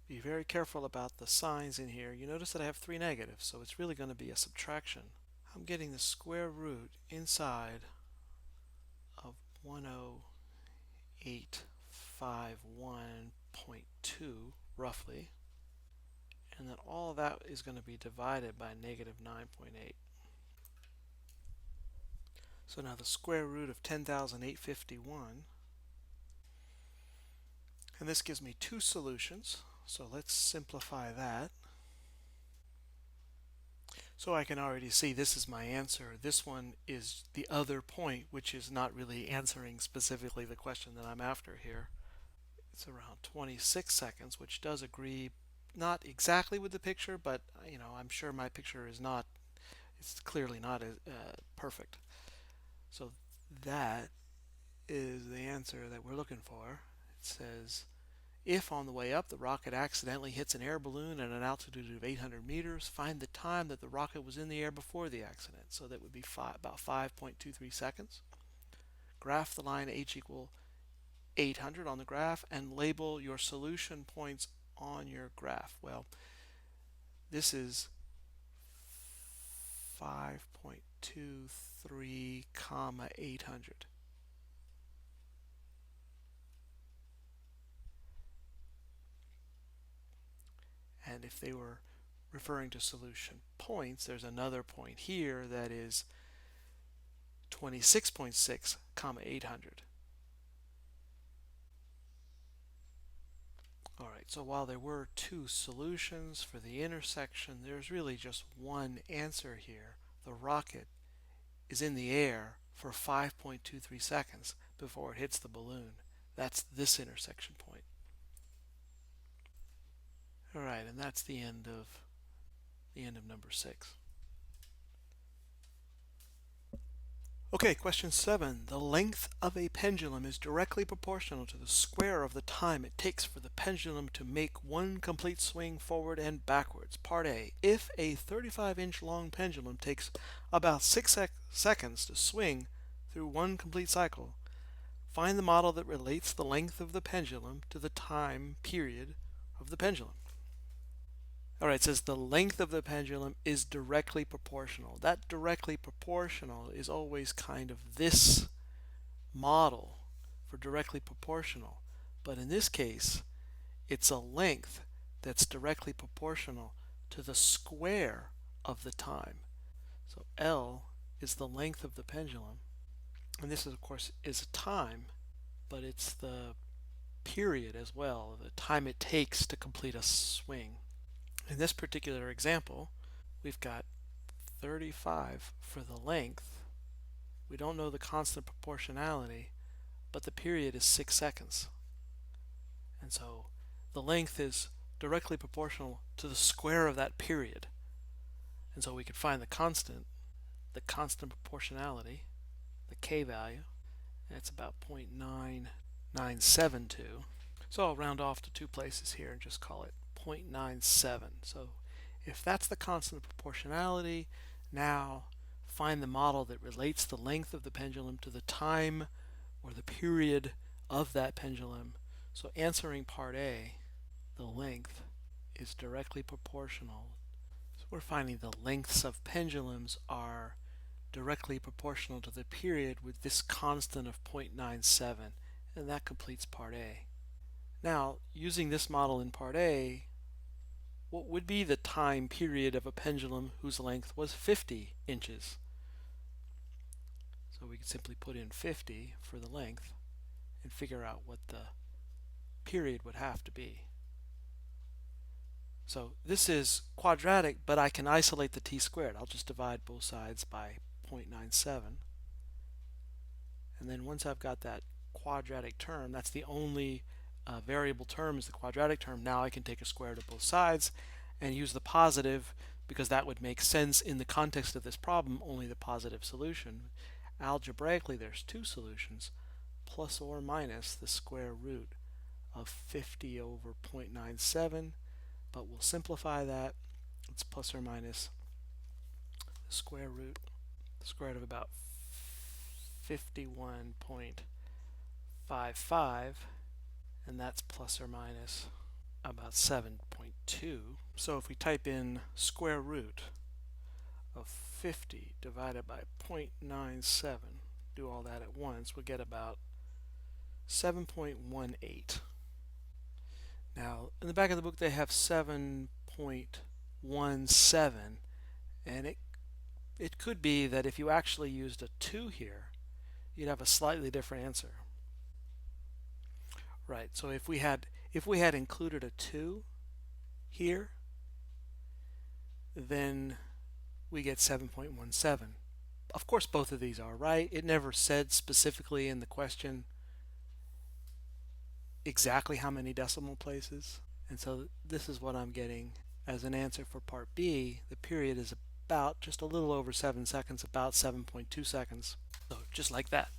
Be very careful about the signs in here. You notice that I have 3 negatives, so it's really going to be a subtraction. I'm getting the square root inside of 1088. 851.2 roughly, and then all of that is going to be divided by negative 9.8. So now the square root of 10,851, and this gives me two solutions, so let's simplify that. So I can already see this is my answer. This one is the other point, which is not really answering specifically the question that I'm after here. It's around 26 seconds, which does agree not exactly with the picture, but I'm sure my picture is not, it's clearly not perfect. So that is the answer that we're looking for. It says, if on the way up the rocket accidentally hits an air balloon at an altitude of 800 meters, find the time that the rocket was in the air before the accident. So that would be about 5.23 seconds. Graph the line h equal 800 on the graph and label your solution points on your graph. Well, this is 5.23 comma 800. And if they were referring to solution points, there's another point here that is 26.6 comma 800. All right, so while there were two solutions for the intersection, there's really just one answer here. The rocket is in the air for 5.23 seconds before it hits the balloon. That's this intersection point. All right, and that's the end of number 6. Okay, question 7. The length of a pendulum is directly proportional to the square of the time it takes for the pendulum to make one complete swing forward and backwards. Part A. If a 35-inch long pendulum takes about 6 seconds to swing through one complete cycle, find the model that relates the length of the pendulum to the time period of the pendulum. All right, it says the length of the pendulum is directly proportional. That directly proportional is always kind of this model for directly proportional. But in this case, it's a length that's directly proportional to the square of the time. So L is the length of the pendulum. And this, of course, is time, but it's the period as well, the time it takes to complete a swing. In this particular example, we've got 35 for the length. We don't know the constant proportionality, but the period is 6 seconds. And so the length is directly proportional to the square of that period. And so we could find the constant proportionality, the k value. That's about 0.9972. So I'll round off to two places here and just call it 0.97. So if that's the constant proportionality, now find the model that relates the length of the pendulum to the time or the period of that pendulum. So answering part A, the length is directly proportional. So we're finding the lengths of pendulums are directly proportional to the period with this constant of 0.97, and that completes part A. Now, using this model in part A, what would be the time period of a pendulum whose length was 50 inches? So we could simply put in 50 for the length and figure out what the period would have to be. So this is quadratic, but I can isolate the t squared. I'll just divide both sides by 0.97. And then once I've got that quadratic term, that's the only variable term is the quadratic term. Now I can take a square root of both sides and use the positive, because that would make sense in the context of this problem, only the positive solution. Algebraically, there's two solutions, plus or minus the square root of 50 over 0.97, but we'll simplify that. It's plus or minus the square root of about 51.55, and that's plus or minus about 7.2. So if we type in square root of 50 divided by 0.97, do all that at once, we'll get about 7.18. Now, in the back of the book, they have 7.17, and it could be that if you actually used a 2 here, you'd have a slightly different answer. Right, so if we had included a 2 here, then we get 7.17. Of course, both of these are right. It never said specifically in the question exactly how many decimal places. And so this is what I'm getting as an answer for part B. The period is about just a little over 7 seconds, about 7.2 seconds. So just like that.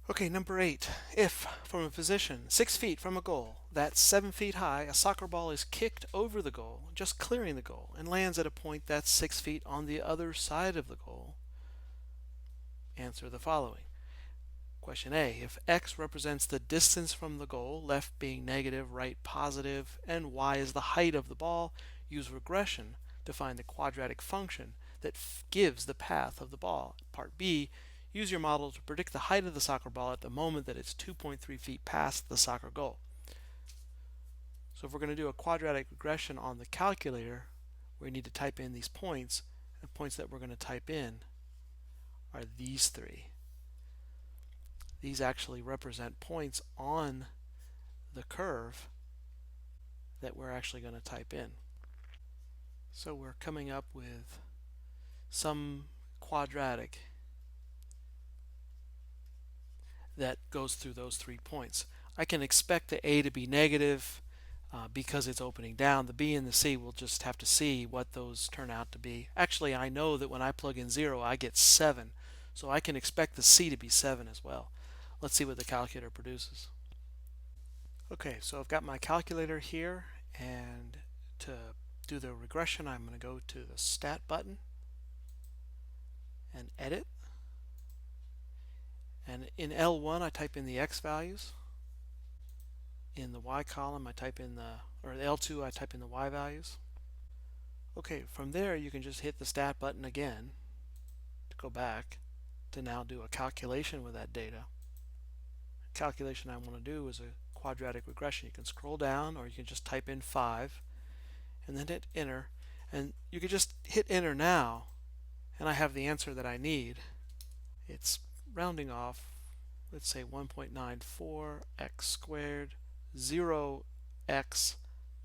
Okay, number 8. If, from a position 6 feet from a goal that's 7 feet high, a soccer ball is kicked over the goal, just clearing the goal, and lands at a point that's 6 feet on the other side of the goal, answer the following. Question A. If x represents the distance from the goal, left being negative, right positive, and y is the height of the ball, use regression to find the quadratic function that gives the path of the ball. Part B. Use your model to predict the height of the soccer ball at the moment that it's 2.3 feet past the soccer goal. So if we're going to do a quadratic regression on the calculator, we need to type in these points. The points that we're going to type in are these 3. These actually represent points on the curve that we're actually going to type in. So we're coming up with some quadratic that goes through those 3 points. I can expect the A to be negative because it's opening down. The B and the C, we'll just have to see what those turn out to be. Actually, I know that when I plug in 0, I get 7. So I can expect the C to be 7 as well. Let's see what the calculator produces. Okay, so I've got my calculator here, and to do the regression, I'm going to go to the Stat button and Edit. And in L1, I type in the x values. In the y column, I type in L2, I type in the y values. Okay, from there, you can just hit the Stat button again to go back to now do a calculation with that data. The calculation I want to do is a quadratic regression. You can scroll down, or you can just type in 5 and then hit enter, and you can just hit enter now, and I have the answer that I need. It's rounding off, let's say 1.94 x squared 0x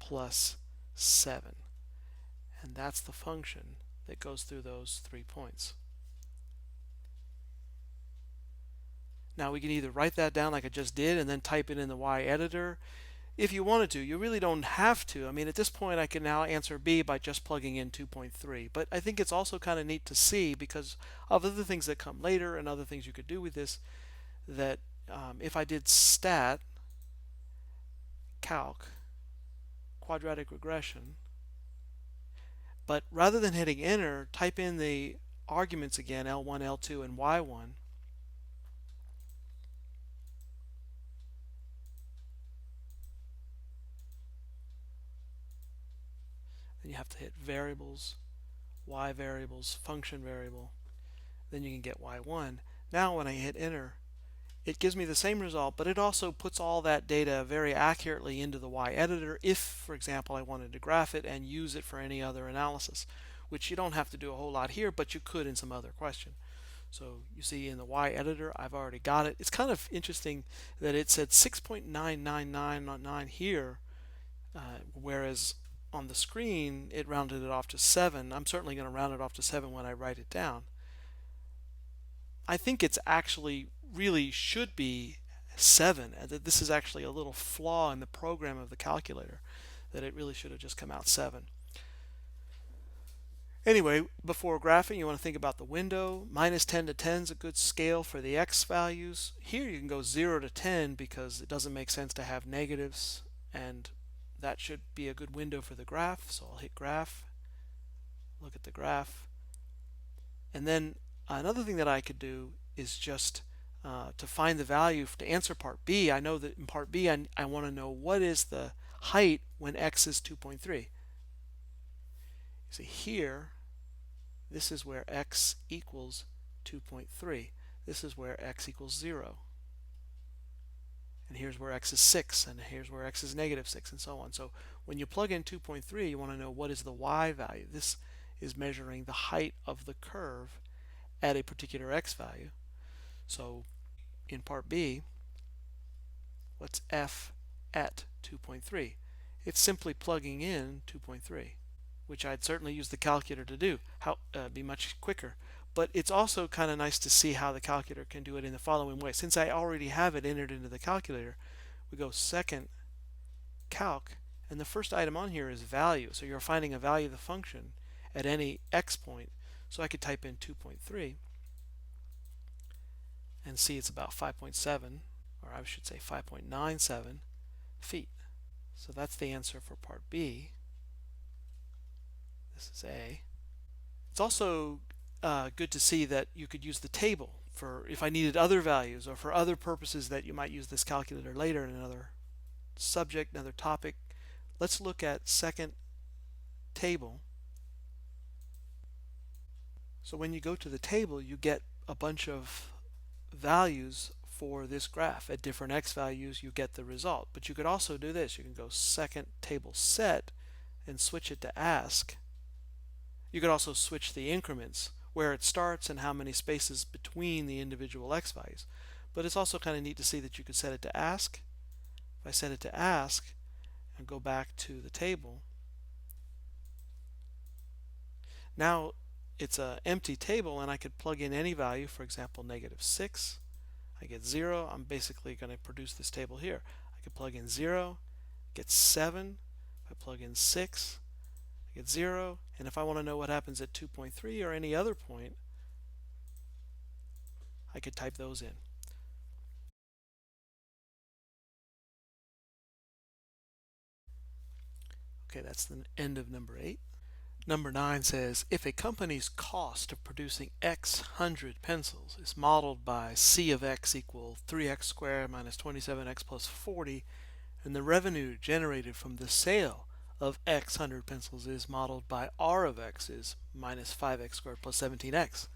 plus 7, and that's the function that goes through those 3 points. Now we can either write that down like I just did and then type it in the y editor if you wanted to. You really don't have to. I mean, at this point I can now answer B by just plugging in 2.3, but I think it's also kind of neat to see, because of other things that come later and other things you could do with this, that if I did stat calc quadratic regression, but rather than hitting enter, type in the arguments again, L1, L2, and Y1, then you have to hit variables, y variables, function variable, then you can get y1. Now when I hit enter, it gives me the same result, but it also puts all that data very accurately into the y editor if, for example, I wanted to graph it and use it for any other analysis, which you don't have to do a whole lot here, but you could in some other question. So you see in the y editor, I've already got it. It's kind of interesting that it said 6.9999 here, whereas on the screen it rounded it off to 7. I'm certainly going to round it off to 7 when I write it down. I think it's actually really should be 7. This is actually a little flaw in the program of the calculator, that it really should have just come out 7. Anyway, before graphing, you want to think about the window. Minus 10 to 10 is a good scale for the x values. Here you can go 0 to 10 because it doesn't make sense to have negatives, and that should be a good window for the graph. So I'll hit graph, look at the graph, and then another thing that I could do is just to find the value to answer part B. I know that in part B I want to know what is the height when x is 2.3. You see here, this is where x equals 2.3. This is where x equals 0. and here's where x is 6, and here's where x is -6, and so on. So when you plug in 2.3, you want to know what is the y value. This is measuring the height of the curve at a particular x value. So in part B, what's f at 2.3? It's simply plugging in 2.3, which I'd certainly use the calculator to do. Be much quicker. But it's also kind of nice to see how the calculator can do it in the following way. Since I already have it entered into the calculator, we go second calc, and the first item on here is value. So you're finding a value of the function at any x point. So I could type in 2.3 and see it's about 5.7, or I should say 5.97 feet. So that's the answer for part B. This is A. It's also good to see that you could use the table for if I needed other values or for other purposes that you might use this calculator later in another subject, another topic. Let's look at second table. So when you go to the table, you get a bunch of values for this graph. At different x values, you get the result. But you could also do this. You can go second table set and switch it to ask. You could also switch the increments, where it starts and how many spaces between the individual x values. But it's also kind of neat to see that you could set it to ask. If I set it to ask and go back to the table, now it's an empty table and I could plug in any value, for example -6. I get 0. I'm basically going to produce this table here. I could plug in 0, get 7. If I plug in 6, I get 0. And if I want to know what happens at 2.3 or any other point, I could type those in. Okay, that's the end of number 8. Number 9 says, if a company's cost of producing X hundred pencils is modeled by C of X equal 3x squared minus 27x plus 40, and the revenue generated from the sale of X hundred pencils is modeled by R of X is minus 5x squared plus 17x.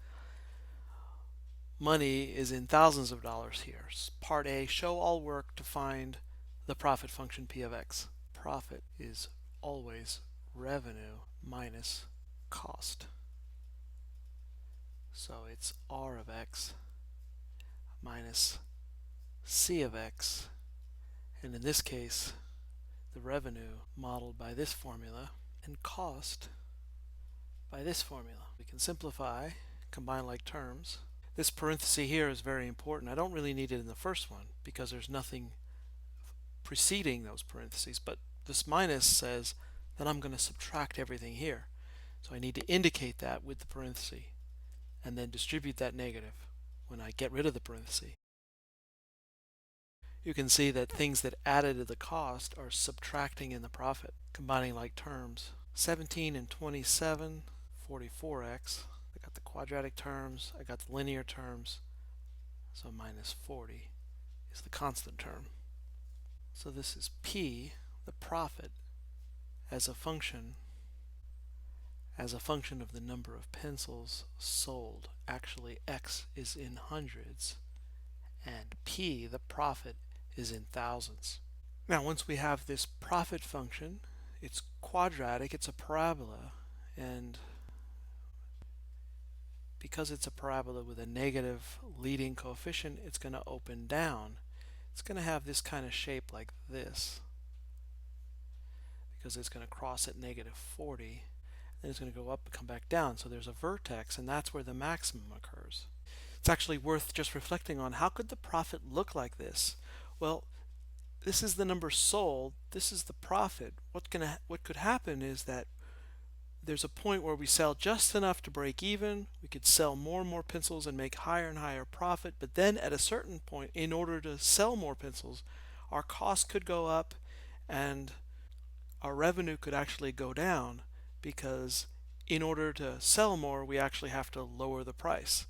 Money is in thousands of dollars here. Part A, show all work to find the profit function P of X. Profit is always revenue minus cost. So it's R of X minus C of X, and in this case the revenue modeled by this formula and cost by this formula. We can simplify, combine like terms. This parenthesis here is very important. I don't really need it in the first one because there's nothing preceding those parentheses, but this minus says that I'm going to subtract everything here. So I need to indicate that with the parenthesis and then distribute that negative when I get rid of the parenthesis. You can see that things that added to the cost are subtracting in the profit, combining like terms. 17 and 27, 44x. I got the quadratic terms, I got the linear terms, so minus 40 is the constant term. So this is P, the profit, as a function of the number of pencils sold. Actually, X is in hundreds, and P, the profit, is in thousands. Now, once we have this profit function, it's quadratic, it's a parabola, and because it's a parabola with a negative leading coefficient, it's going to open down. It's going to have this kind of shape like this, because it's going to cross at -40, then it's going to go up and come back down. So there's a vertex, and that's where the maximum occurs. It's actually worth just reflecting on, how could the profit look like this? Well, this is the number sold, this is the profit. What could happen is that there's a point where we sell just enough to break even. We could sell more and more pencils and make higher and higher profit, but then at a certain point, in order to sell more pencils, our cost could go up and our revenue could actually go down, because in order to sell more, we actually have to lower the price.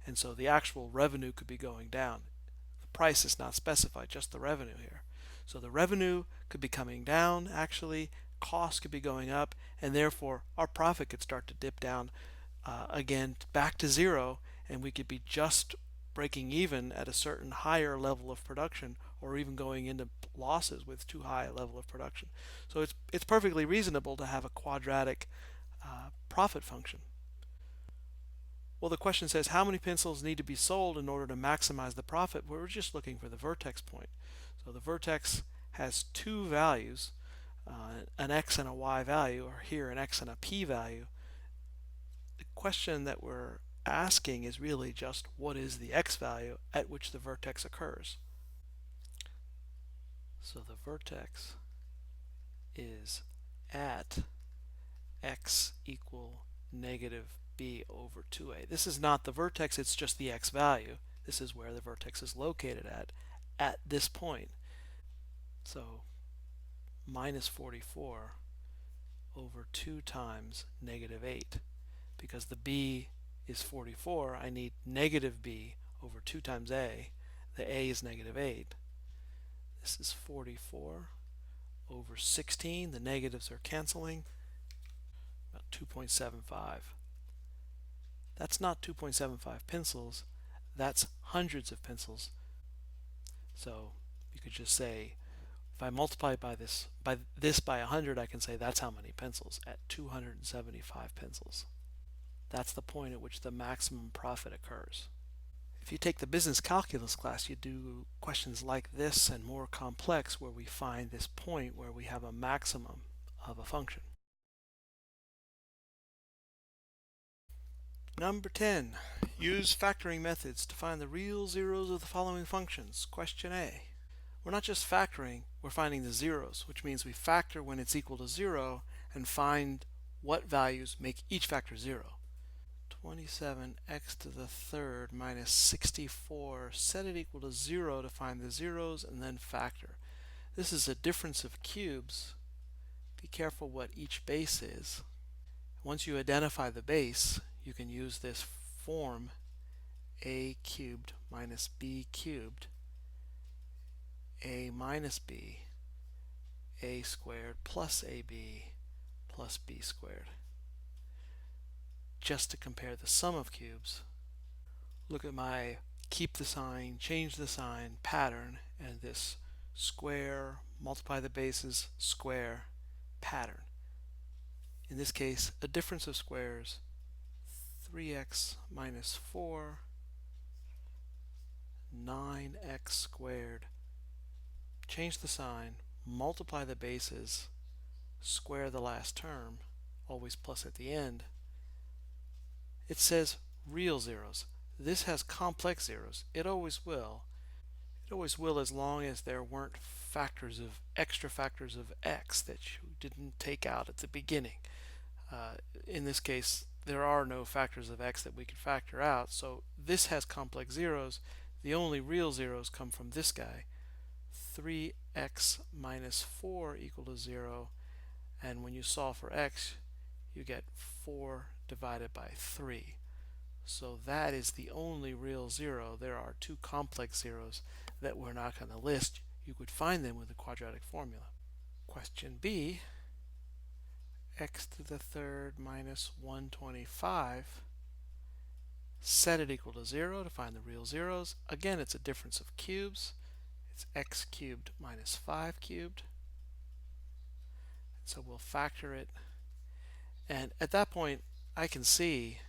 And so the actual revenue could be going down. The price is not specified, just the revenue here. So the revenue could be coming down, actually, cost could be going up, and therefore our profit could start to dip down again back to 0, and we could be just breaking even at a certain higher level of production, or even going into losses with too high a level of production. So it's perfectly reasonable to have a quadratic profit function. Well, the question says how many pencils need to be sold in order to maximize the profit? Well, we're just looking for the vertex point. So the vertex has two values, an x and a y value, or here an x and a p value. The question that we're asking is really just what is the x value at which the vertex occurs. So the vertex is at x equal negative b over 2a. This is not the vertex, it's just the x value. This is where the vertex is located at this point. So minus 44 over 2 times negative 8. Because the b is 44, I need negative b over 2 times a. The a is negative 8. This is 44 over 16. The negatives are canceling. About 2.75. That's not 2.75 pencils. That's hundreds of pencils. So you could just say, if I multiply by this by 100, I can say that's how many pencils, at 275 pencils. That's the point at which the maximum profit occurs. If you take the business calculus class, you do questions like this and more complex where we find this point where we have a maximum of a function. Number 10. Use factoring methods to find the real zeros of the following functions. Question A. We're not just factoring, we're finding the zeros, which means we factor when it's equal to 0 and find what values make each factor 0. 27x to the third minus 64. Set it equal to 0 to find the zeros and then factor. This is a difference of cubes. Be careful what each base is. Once you identify the base, you can use this form a cubed minus b cubed, a minus b, a squared plus ab plus b squared. Just to compare the sum of cubes, look at my keep the sign, change the sign pattern, and this square, multiply the bases, square pattern. In this case, a difference of squares, 3x minus 4, 9x squared. Change the sign, multiply the bases, square the last term, always plus at the end. It says real zeros. This has complex zeros. It always will. It always will as long as there weren't extra factors of x that you didn't take out at the beginning. In this case, there are no factors of x that we could factor out, so this has complex zeros. The only real zeros come from this guy. 3x minus 4 equal to 0, and when you solve for x, you get 4 divided by 3. So that is the only real zero. There are two complex zeros that we're not going to list. You could find them with the quadratic formula. Question B, x to the third minus 125. Set it equal to 0 to find the real zeros. Again, it's a difference of cubes. It's x cubed minus 5 cubed. So we'll factor it. And at that point, I can see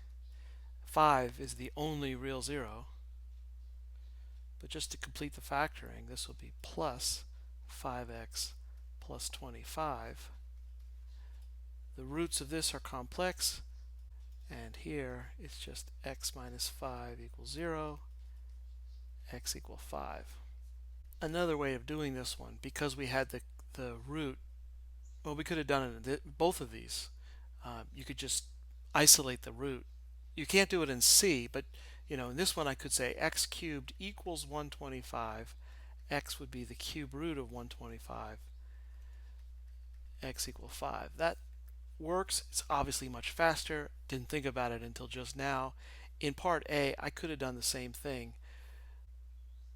5 is the only real zero. But just to complete the factoring, this will be plus 5x plus 25. The roots of this are complex, and here it's just x minus 5 equals 0, x equals 5. Another way of doing this one, because we had the root, well, we could have done it in both of these. You could just isolate the root. You can't do it in C, but in this one I could say x cubed equals 125. X would be the cube root of 125. X equals 5. That works. It's obviously much faster. Didn't think about it until just now. In part A, I could have done the same thing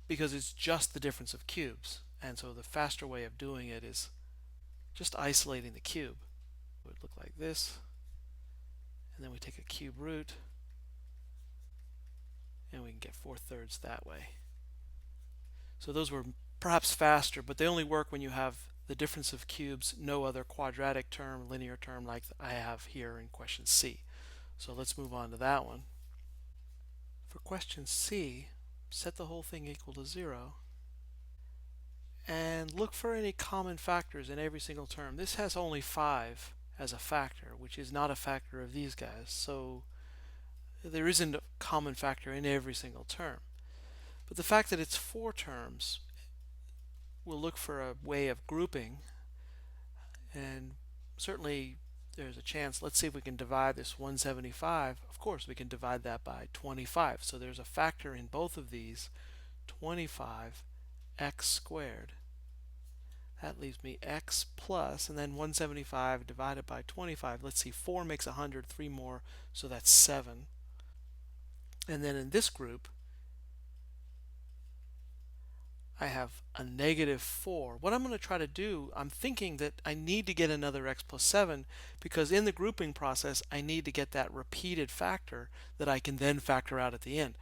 because it's just the difference of cubes. And so the faster way of doing it is just isolating the cube. It would look like this. And then we take a cube root, and we can get 4/3 that way. So those were perhaps faster, but they only work when you have the difference of cubes, no other quadratic term, linear term like I have here in question C. So let's move on to that one. For question C, set the whole thing equal to 0 and look for any common factors in every single term. This has only 5 as a factor, which is not a factor of these guys, so there isn't a common factor in every single term. But the fact that it's 4 terms, we'll look for a way of grouping, and certainly there's a chance. Let's see if we can divide this 175. Of course, we can divide that by 25. So there's a factor in both of these, 25x squared. That leaves me x plus, and then 175 divided by 25. Let's see, 4 makes 100, 3 more, so that's 7. And then in this group, I have a negative 4. What I'm going to try to do, I'm thinking that I need to get another x plus 7 because in the grouping process, I need to get that repeated factor that I can then factor out at the end.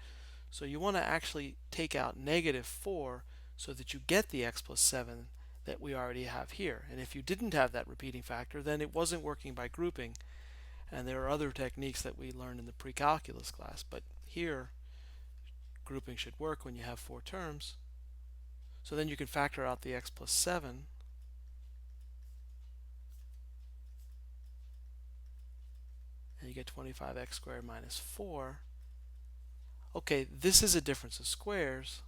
So you want to actually take out negative 4 so that you get the x plus 7 that we already have here. And if you didn't have that repeating factor, then it wasn't working by grouping. And there are other techniques that we learned in the pre-calculus class. But here, grouping should work when you have 4 terms. So then you can factor out the x plus 7. And you get 25x squared minus 4. Okay, this is a difference of squares.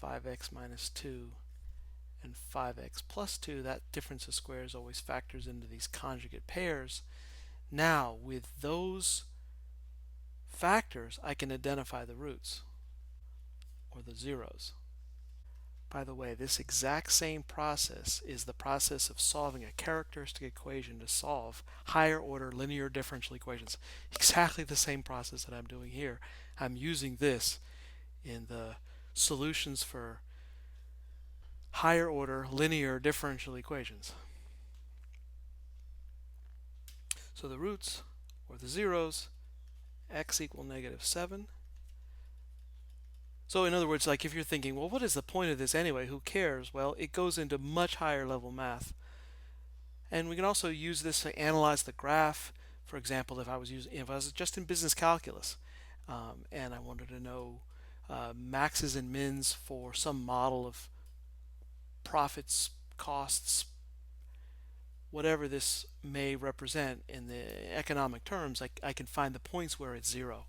5x minus 2 and 5x plus 2, that difference of squares always factors into these conjugate pairs. Now, with those factors, I can identify the roots, or the zeros. By the way, this exact same process is the process of solving a characteristic equation to solve higher order linear differential equations. Exactly the same process that I'm doing here. I'm using this in the solutions for higher order linear differential equations. So the roots, or the zeros, x equal negative 7. So in other words, like if you're thinking, well, what is the point of this anyway? Who cares? Well, it goes into much higher level math. And we can also use this to analyze the graph. For example, if I was just in business calculus, and I wanted to know maxes and mins for some model of profits, costs, whatever this may represent in the economic terms, I can find the points where it's 0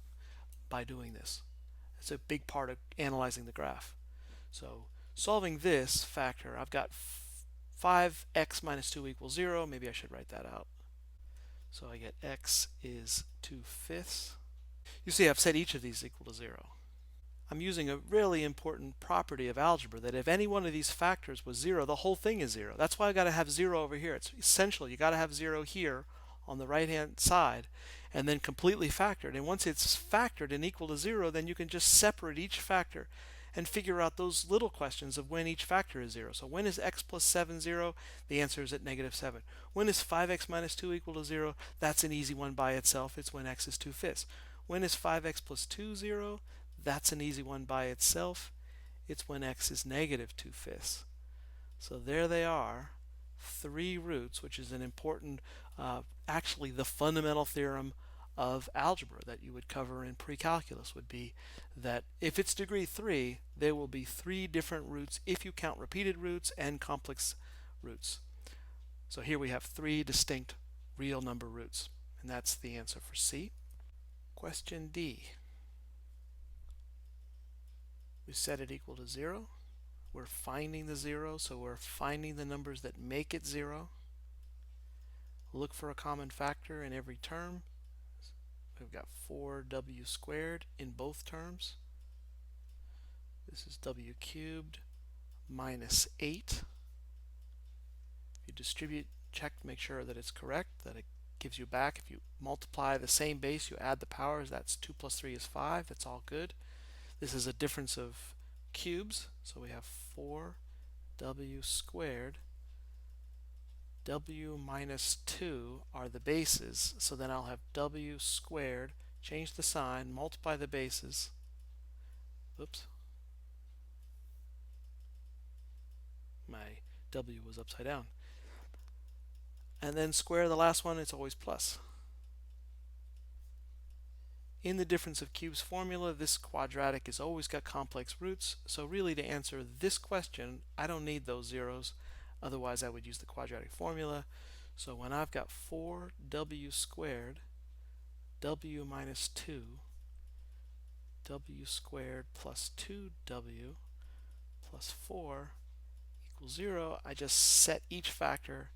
by doing this. It's a big part of analyzing the graph. So solving this factor, I've got 5x minus 2 equals 0. Maybe I should write that out. So I get x is 2/5. You see, I've set each of these equal to 0. I'm using a really important property of algebra that if any one of these factors was 0, the whole thing is 0. That's why I've got to have 0 over here. It's essential. You got to have 0 here on the right-hand side and then completely factored. And once it's factored and equal to 0, then you can just separate each factor and figure out those little questions of when each factor is 0. So when is x plus 7 0? The answer is at negative 7. When is 5x minus 2 equal to 0? That's an easy one by itself. It's when x is 2/5. When is 5x plus 2 0? That's an easy one by itself. It's when x is negative 2/5. So there they are, 3 roots, which is an important, actually the fundamental theorem of algebra that you would cover in pre-calculus would be that if it's degree 3, there will be 3 different roots if you count repeated roots and complex roots. So here we have 3 distinct real number roots, and that's the answer for C. Question D. We set it equal to 0. We're finding the 0, so we're finding the numbers that make it 0. Look for a common factor in every term. We've got 4w squared in both terms. This is w cubed minus 8. If you distribute, check to make sure that it's correct, that it gives you back. If you multiply the same base, you add the powers. That's 2 plus 3 is 5. That's all good. This is a difference of cubes, so we have 4w squared. W minus 2 are the bases, so then I'll have w squared, change the sign, multiply the bases, Oops. My W was upside down. And then square the last one, it's always plus. In the difference of cubes formula, this quadratic has always got complex roots, so really to answer this question, I don't need those zeros, otherwise I would use the quadratic formula. So when I've got 4w squared, w minus 2, w squared plus 2w plus 4 equals 0, I just set each factor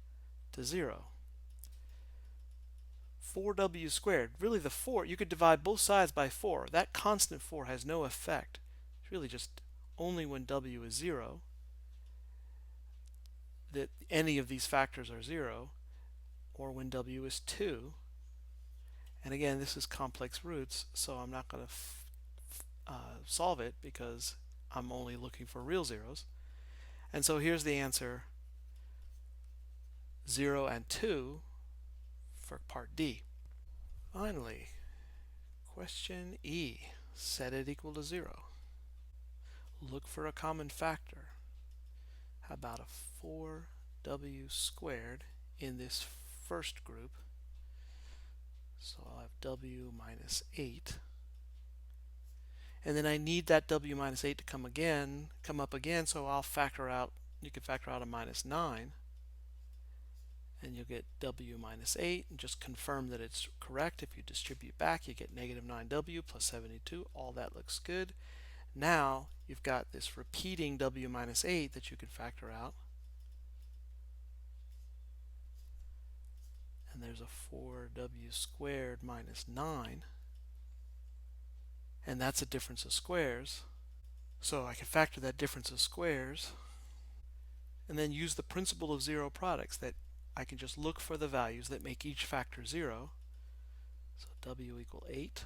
to 0. 4w squared, really the 4, you could divide both sides by 4. That constant 4 has no effect. It's really just only when w is 0 that any of these factors are 0, or when w is 2. And again, this is complex roots, so I'm not going to solve it because I'm only looking for real zeros. And so here's the answer, 0 and 2 for part D. Finally, question E, set it equal to 0. Look for a common factor. How about a 4w squared in this first group? So I'll have w minus 8. And then I need that w minus 8 to come up again, so I'll factor out, you can factor out a minus 9. And you'll get w minus 8, and just confirm that it's correct. If you distribute back, you get negative 9w plus 72. All that looks good. Now you've got this repeating w minus 8 that you can factor out. And there's a 4w squared minus 9. And that's a difference of squares. So I can factor that difference of squares and then use the principle of zero products, that I can just look for the values that make each factor 0. So w equal 8.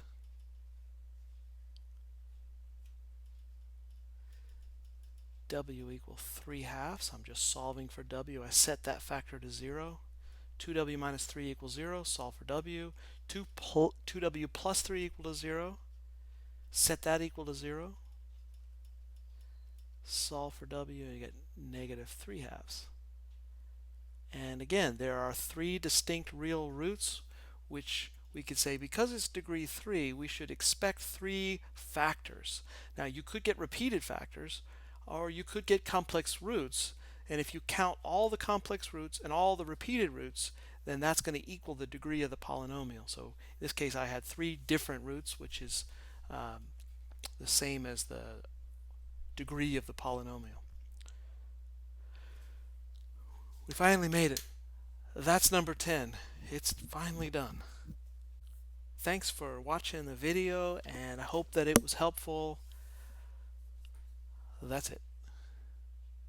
W equal 3/2. I'm just solving for w. I set that factor to 0. 2w minus 3 equals 0. Solve for w. 2w plus 3 equal to 0. Set that equal to 0. Solve for w, and you get negative 3/2. And again, there are 3 distinct real roots, which we could say because it's degree 3, we should expect 3 factors. Now you could get repeated factors, or you could get complex roots, and if you count all the complex roots and all the repeated roots, then that's going to equal the degree of the polynomial. So in this case I had 3 different roots, which is the same as the degree of the polynomial. We finally made it. That's number 10. It's finally done. Thanks for watching the video, and I hope that it was helpful. That's it.